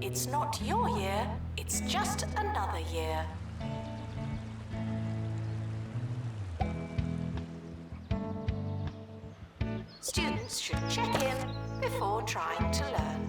It's not your year, it's just another year. Students should check in before trying to learn.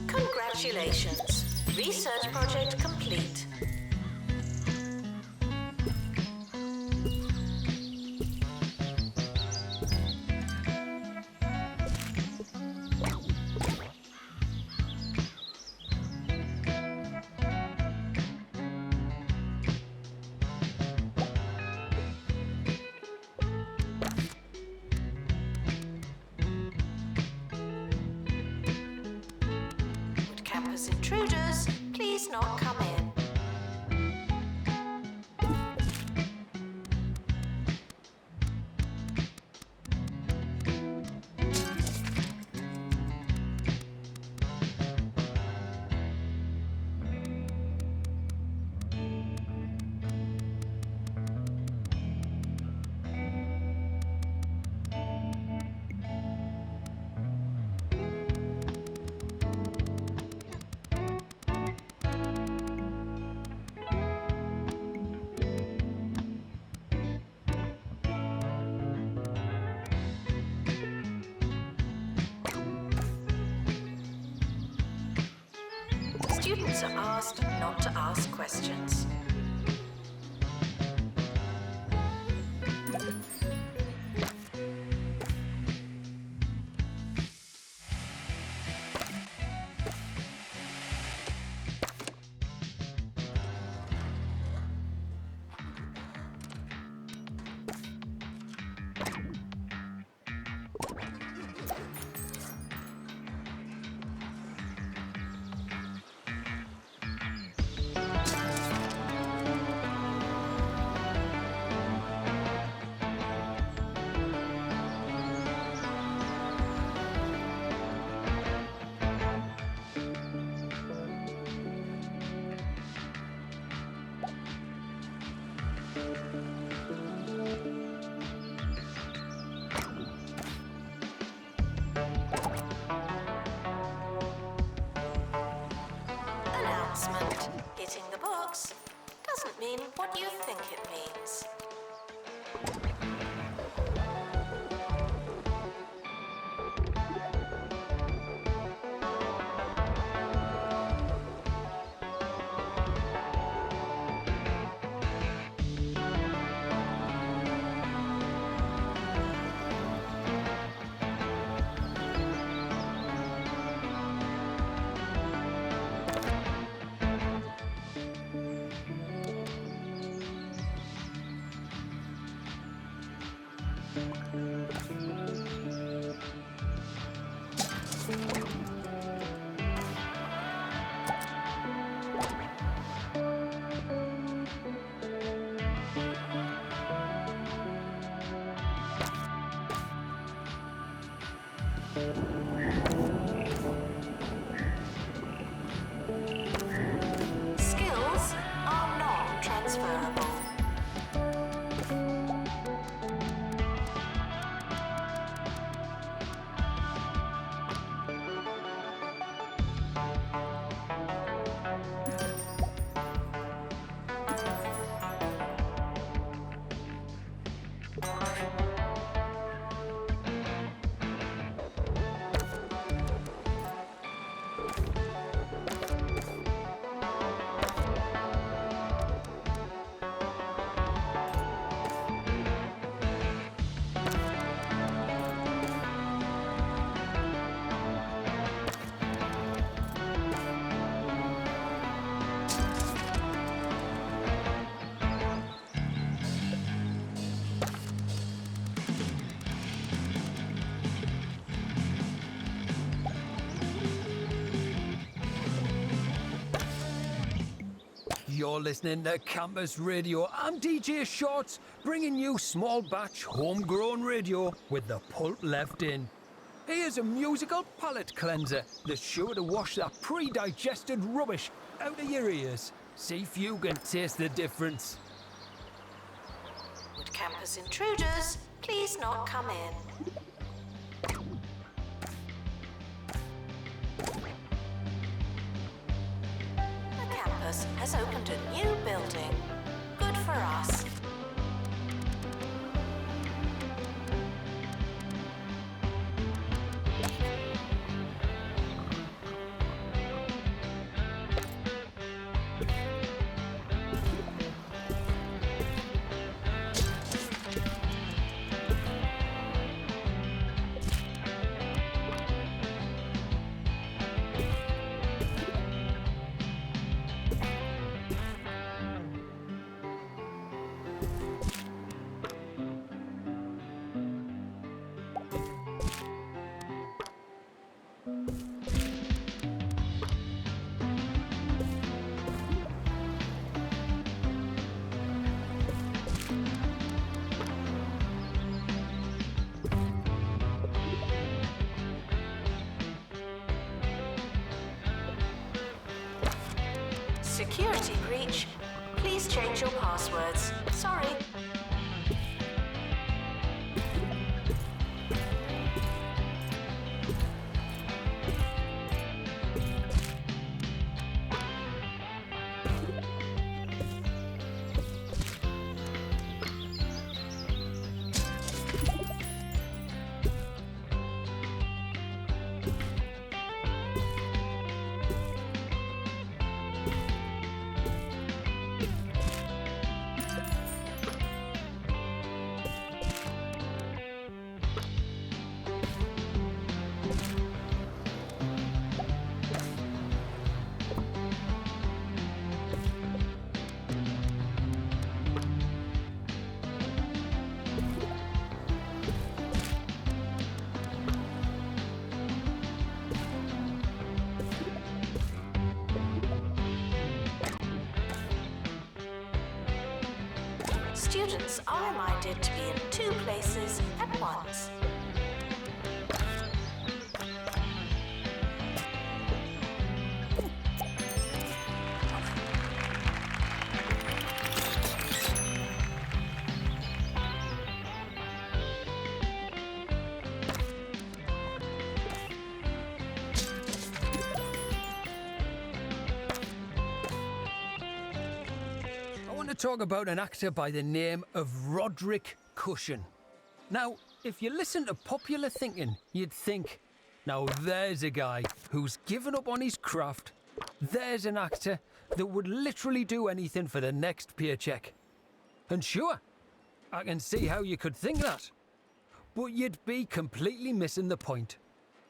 Congratulations! Research project complete. Would campus intruders please not come in? Students are asked not to ask questions. Announcement. Hitting the books doesn't mean what you think it means. Skills are non-transferable. You're listening to Campus Radio. I'm DJ Shorts, bringing you small batch homegrown radio with the pulp left in. Here's a musical palate cleanser that's sure to wash that pre-digested rubbish out of your ears. See if you can taste the difference. Would campus intruders please not come in? The campus has opened a new building. Good for us. Security breach. Please change your passwords. Sorry. Students are reminded to be in two places at once. talk about an actor by the name of Roderick Cushion. Now, if you listen to popular thinking, you'd think, now there's a guy who's given up on his craft. There's an actor that would literally do anything for the next paycheck. And sure, I can see how you could think that. But you'd be completely missing the point.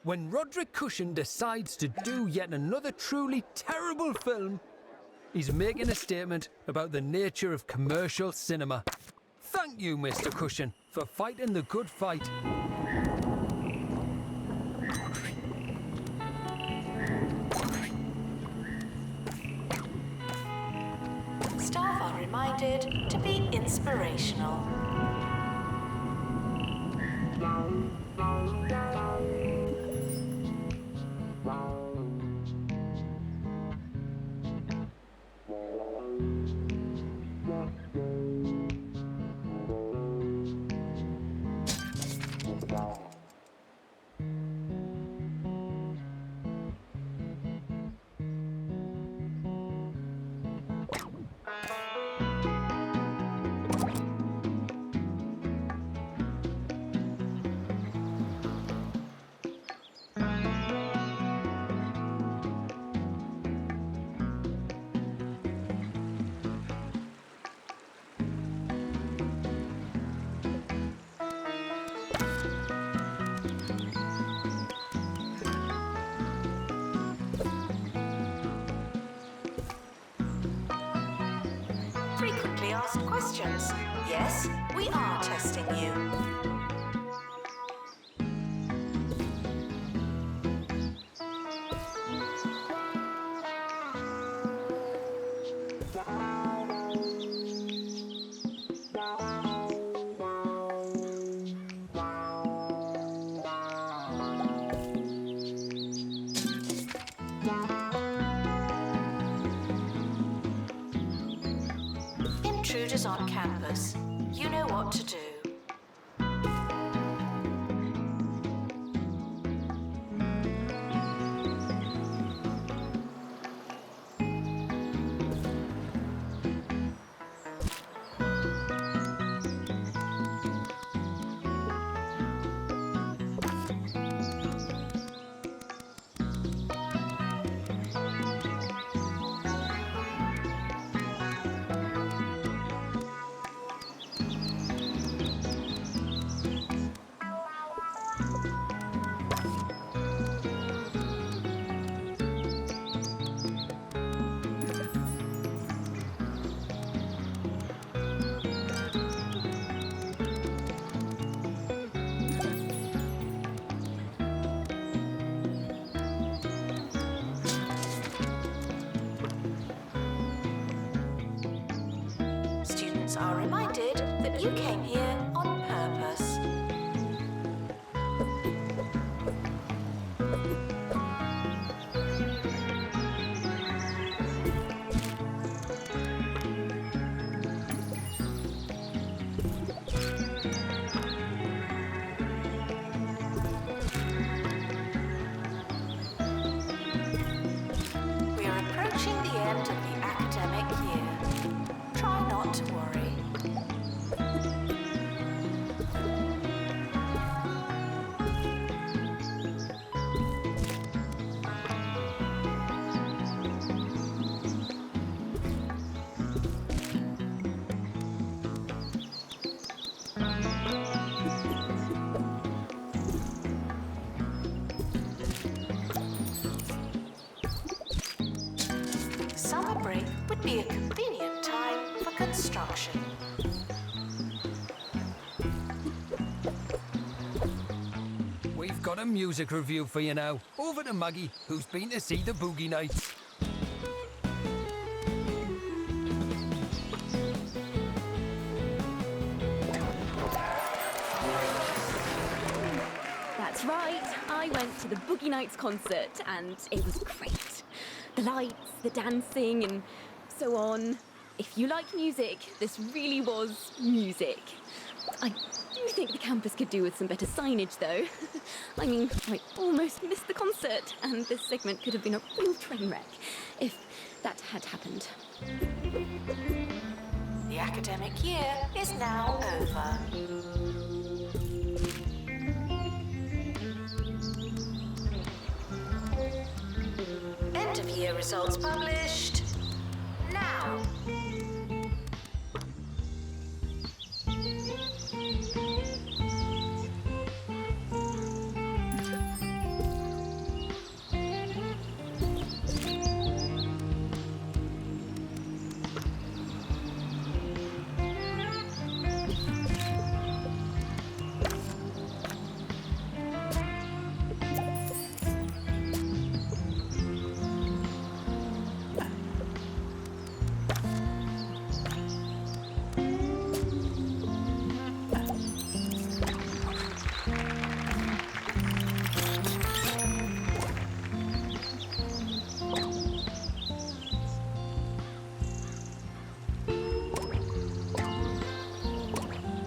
When Roderick Cushion decides to do yet another truly terrible film, he's making a statement about the nature of commercial cinema. Thank you, Mr. Cushion, for fighting the good fight. Staff are reminded to be inspirational. Frequently asked questions. Yes, we are testing you. Intruders on campus. You know what to do. Students are reminded that you came here on purpose. We are approaching the end of the academic year. Try not to worry. Summer break would be a convenient time for construction. We've got a music review for you now. Over to Maggie, who's been to see the Boogie Nights. That's right, I went to the Boogie Nights concert and it was great. The lights, the dancing and so on. If you like music, this really was music. I do think the campus could do with some better signage though. I mean, I almost missed the concert and this segment could have been a real train wreck if that had happened. The academic year is now over. End of year results published now.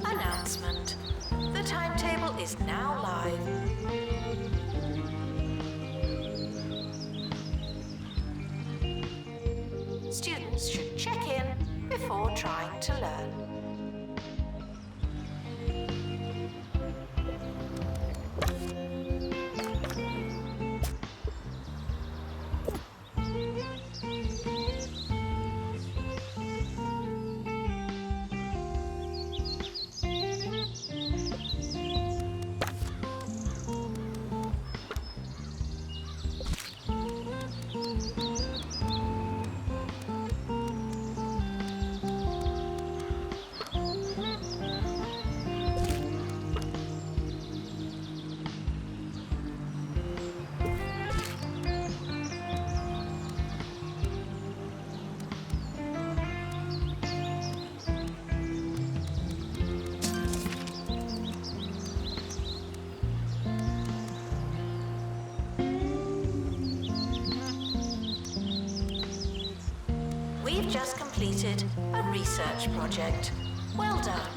Announcement. The timetable is now live. Students should check in before trying to learn. We've just completed a research project. Well done.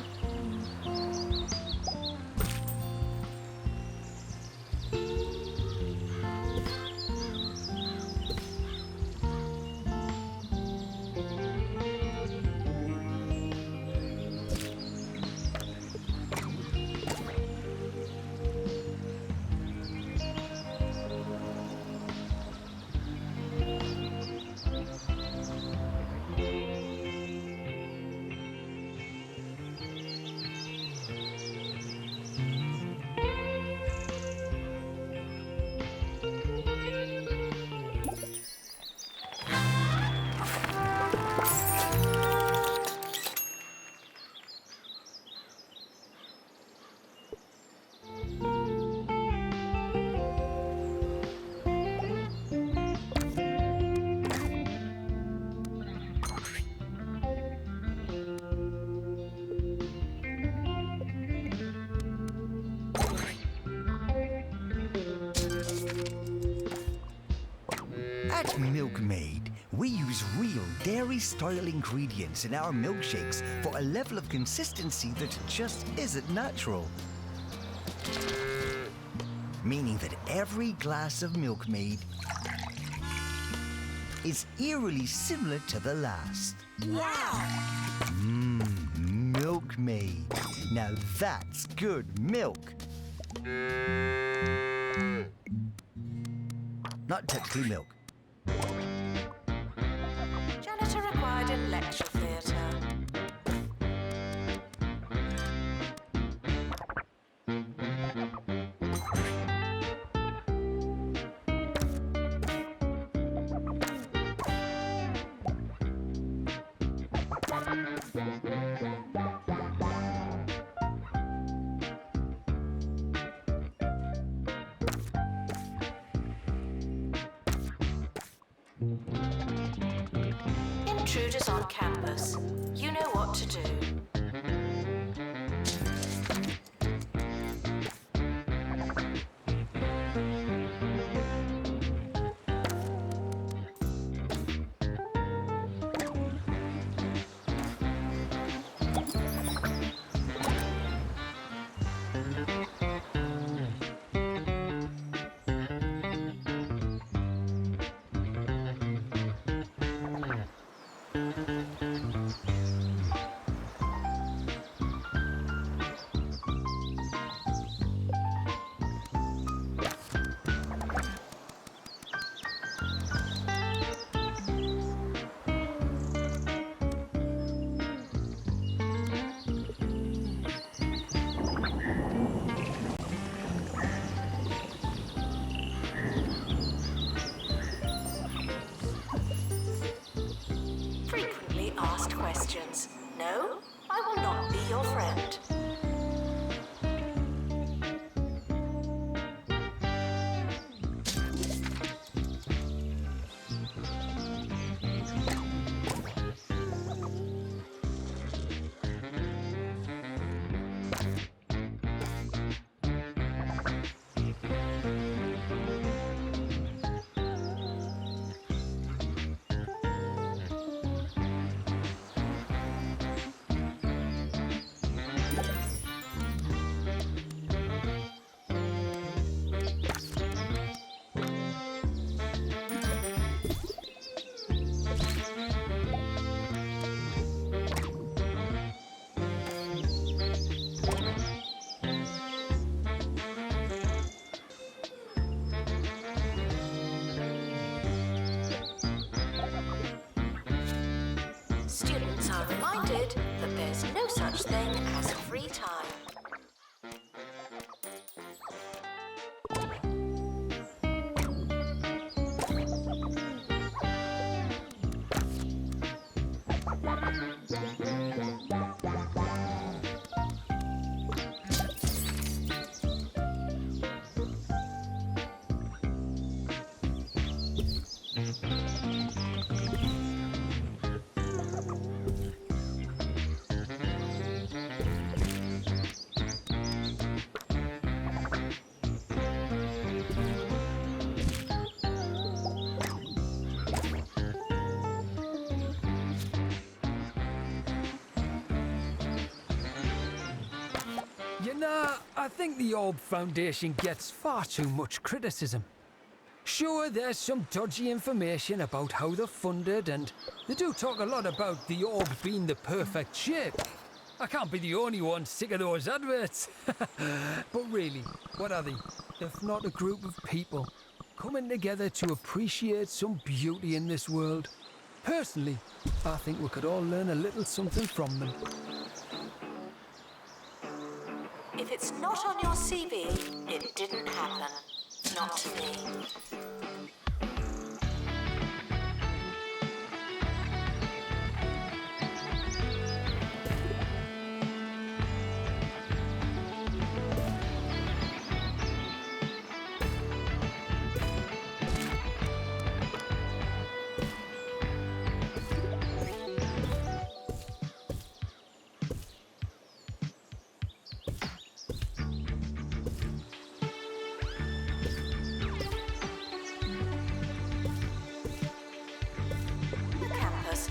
At Milkmaid, we use real dairy-style ingredients in our milkshakes for a level of consistency that just isn't natural. Meaning that every glass of Milkmaid is eerily similar to the last. Wow! Milkmaid. Now that's good milk. Not technically milk. Janitor required in lecture theatre. Intruders on campus. You know what to do. quality time. You know, I think the Orb Foundation gets far too much criticism. Sure, there's some dodgy information about how they're funded, and they do talk a lot about the Orb being the perfect shape. I can't be the only one sick of those adverts. But really, what are they, if not a group of people coming together to appreciate some beauty in this world? Personally, I think we could all learn a little something from them. If it's not on your CV, it didn't happen. Not to me.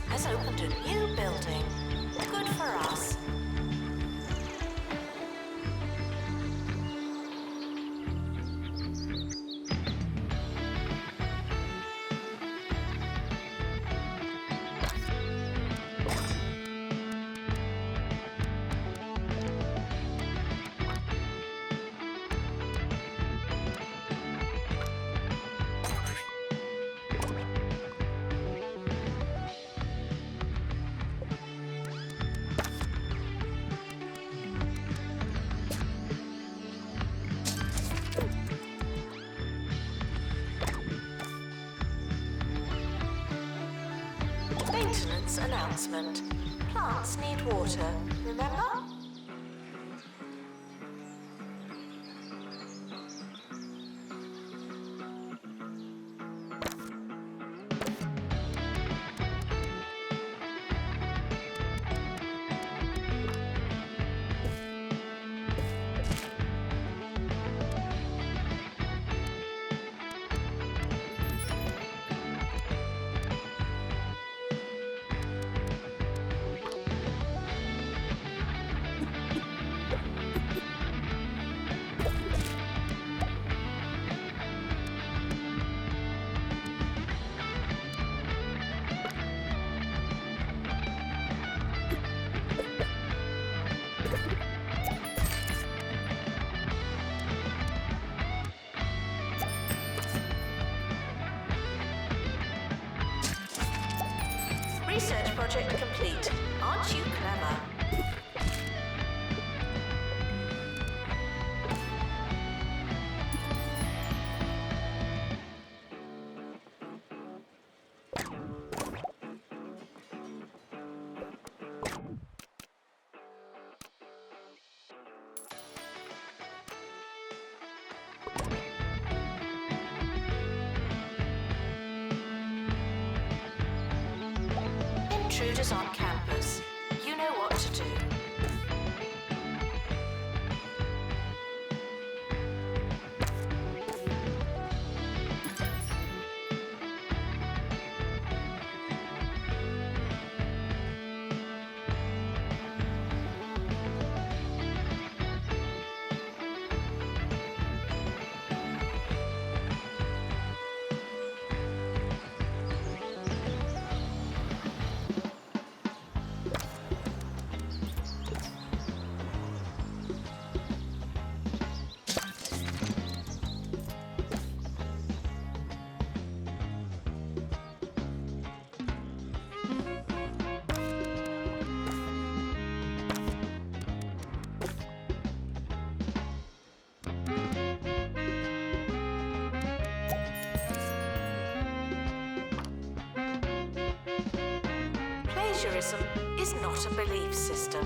Has opened a new building. Good for us. Maintenance announcement. Plants need water, remember? Research project complete. Aren't you clever? Intruders on campus. You know what to do. Plagiarism is not a belief system.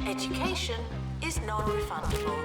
Education is non-refundable.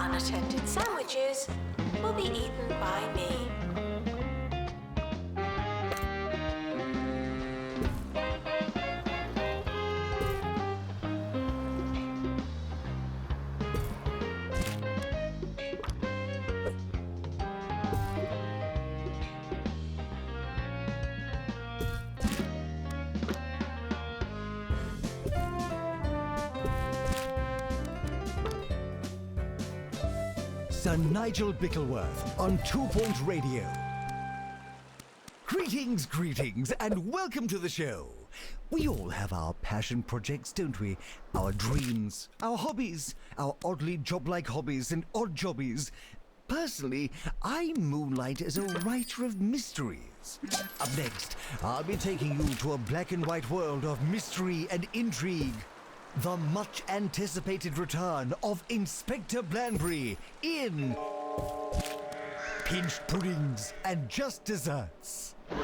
Unattended sandwiches will be eaten by me. Sir Nigel Bickleworth on 2 Point Radio. Greetings, greetings, and welcome to the show. We all have our passion projects, don't we? Our dreams, our hobbies, our oddly job-like hobbies and odd jobbies. Personally, I moonlight as a writer of mysteries. Up next, I'll be taking you to a black and white world of mystery and intrigue. The much-anticipated return of Inspector Blanbury in Pinched Puddings and Just Desserts. The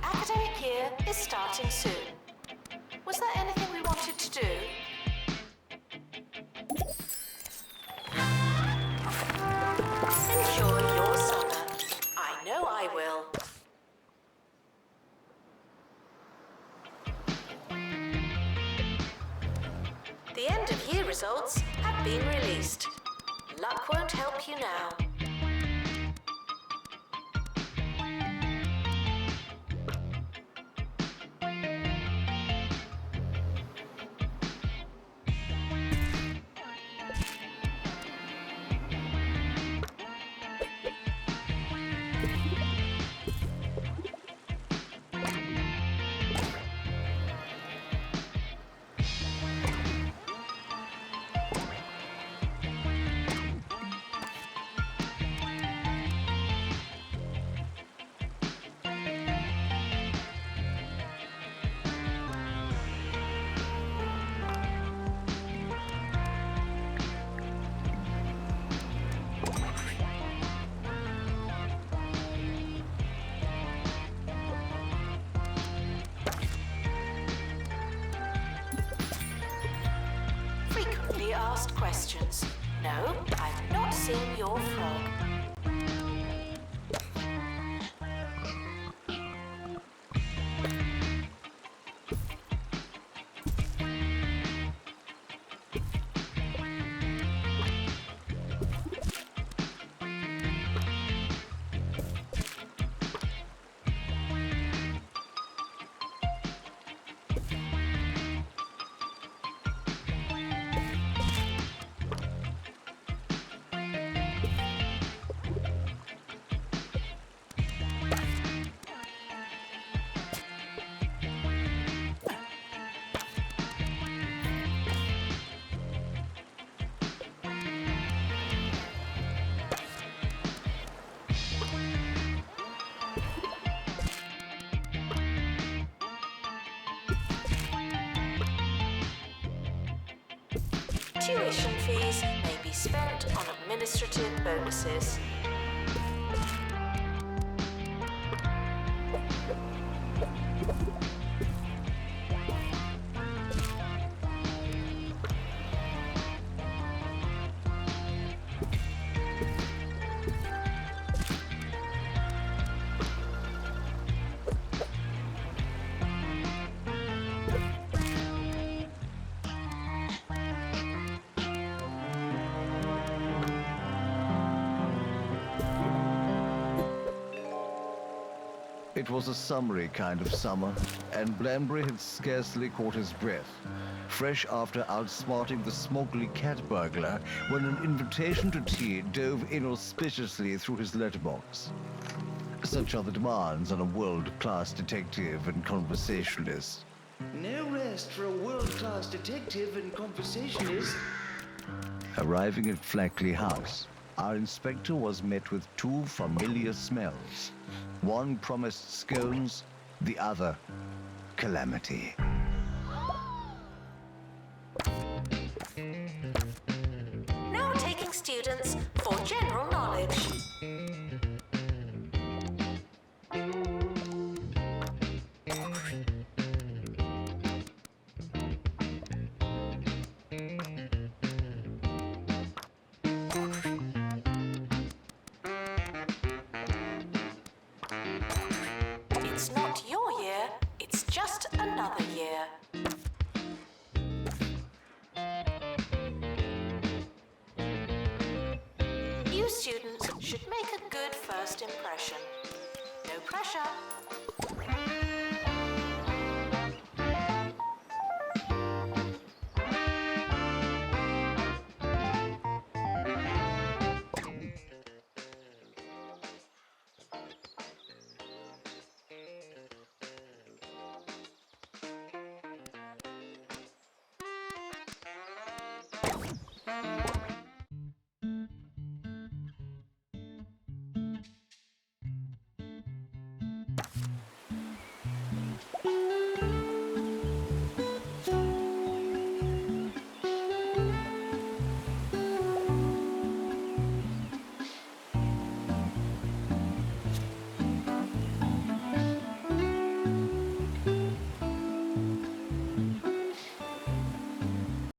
academic year is starting soon. Was there anything we wanted to do? Enjoy your summer. I know I will. The end of year results have been released. Luck won't help you now. Frequently asked questions. No, I've not seen your frog. Tuition fees may be spent on administrative bonuses. It was a summery kind of summer, and Blambury had scarcely caught his breath, fresh after outsmarting the smuggly cat burglar when an invitation to tea dove inauspiciously through his letterbox. Such are the demands on a world-class detective and conversationalist. No rest for a world-class detective and conversationalist. Arriving at Flackley House, our inspector was met with two familiar smells. One promised scones, the other, calamity. Now taking students for general knowledge. It's not your year, it's just another year. New students should make a good first impression. No pressure.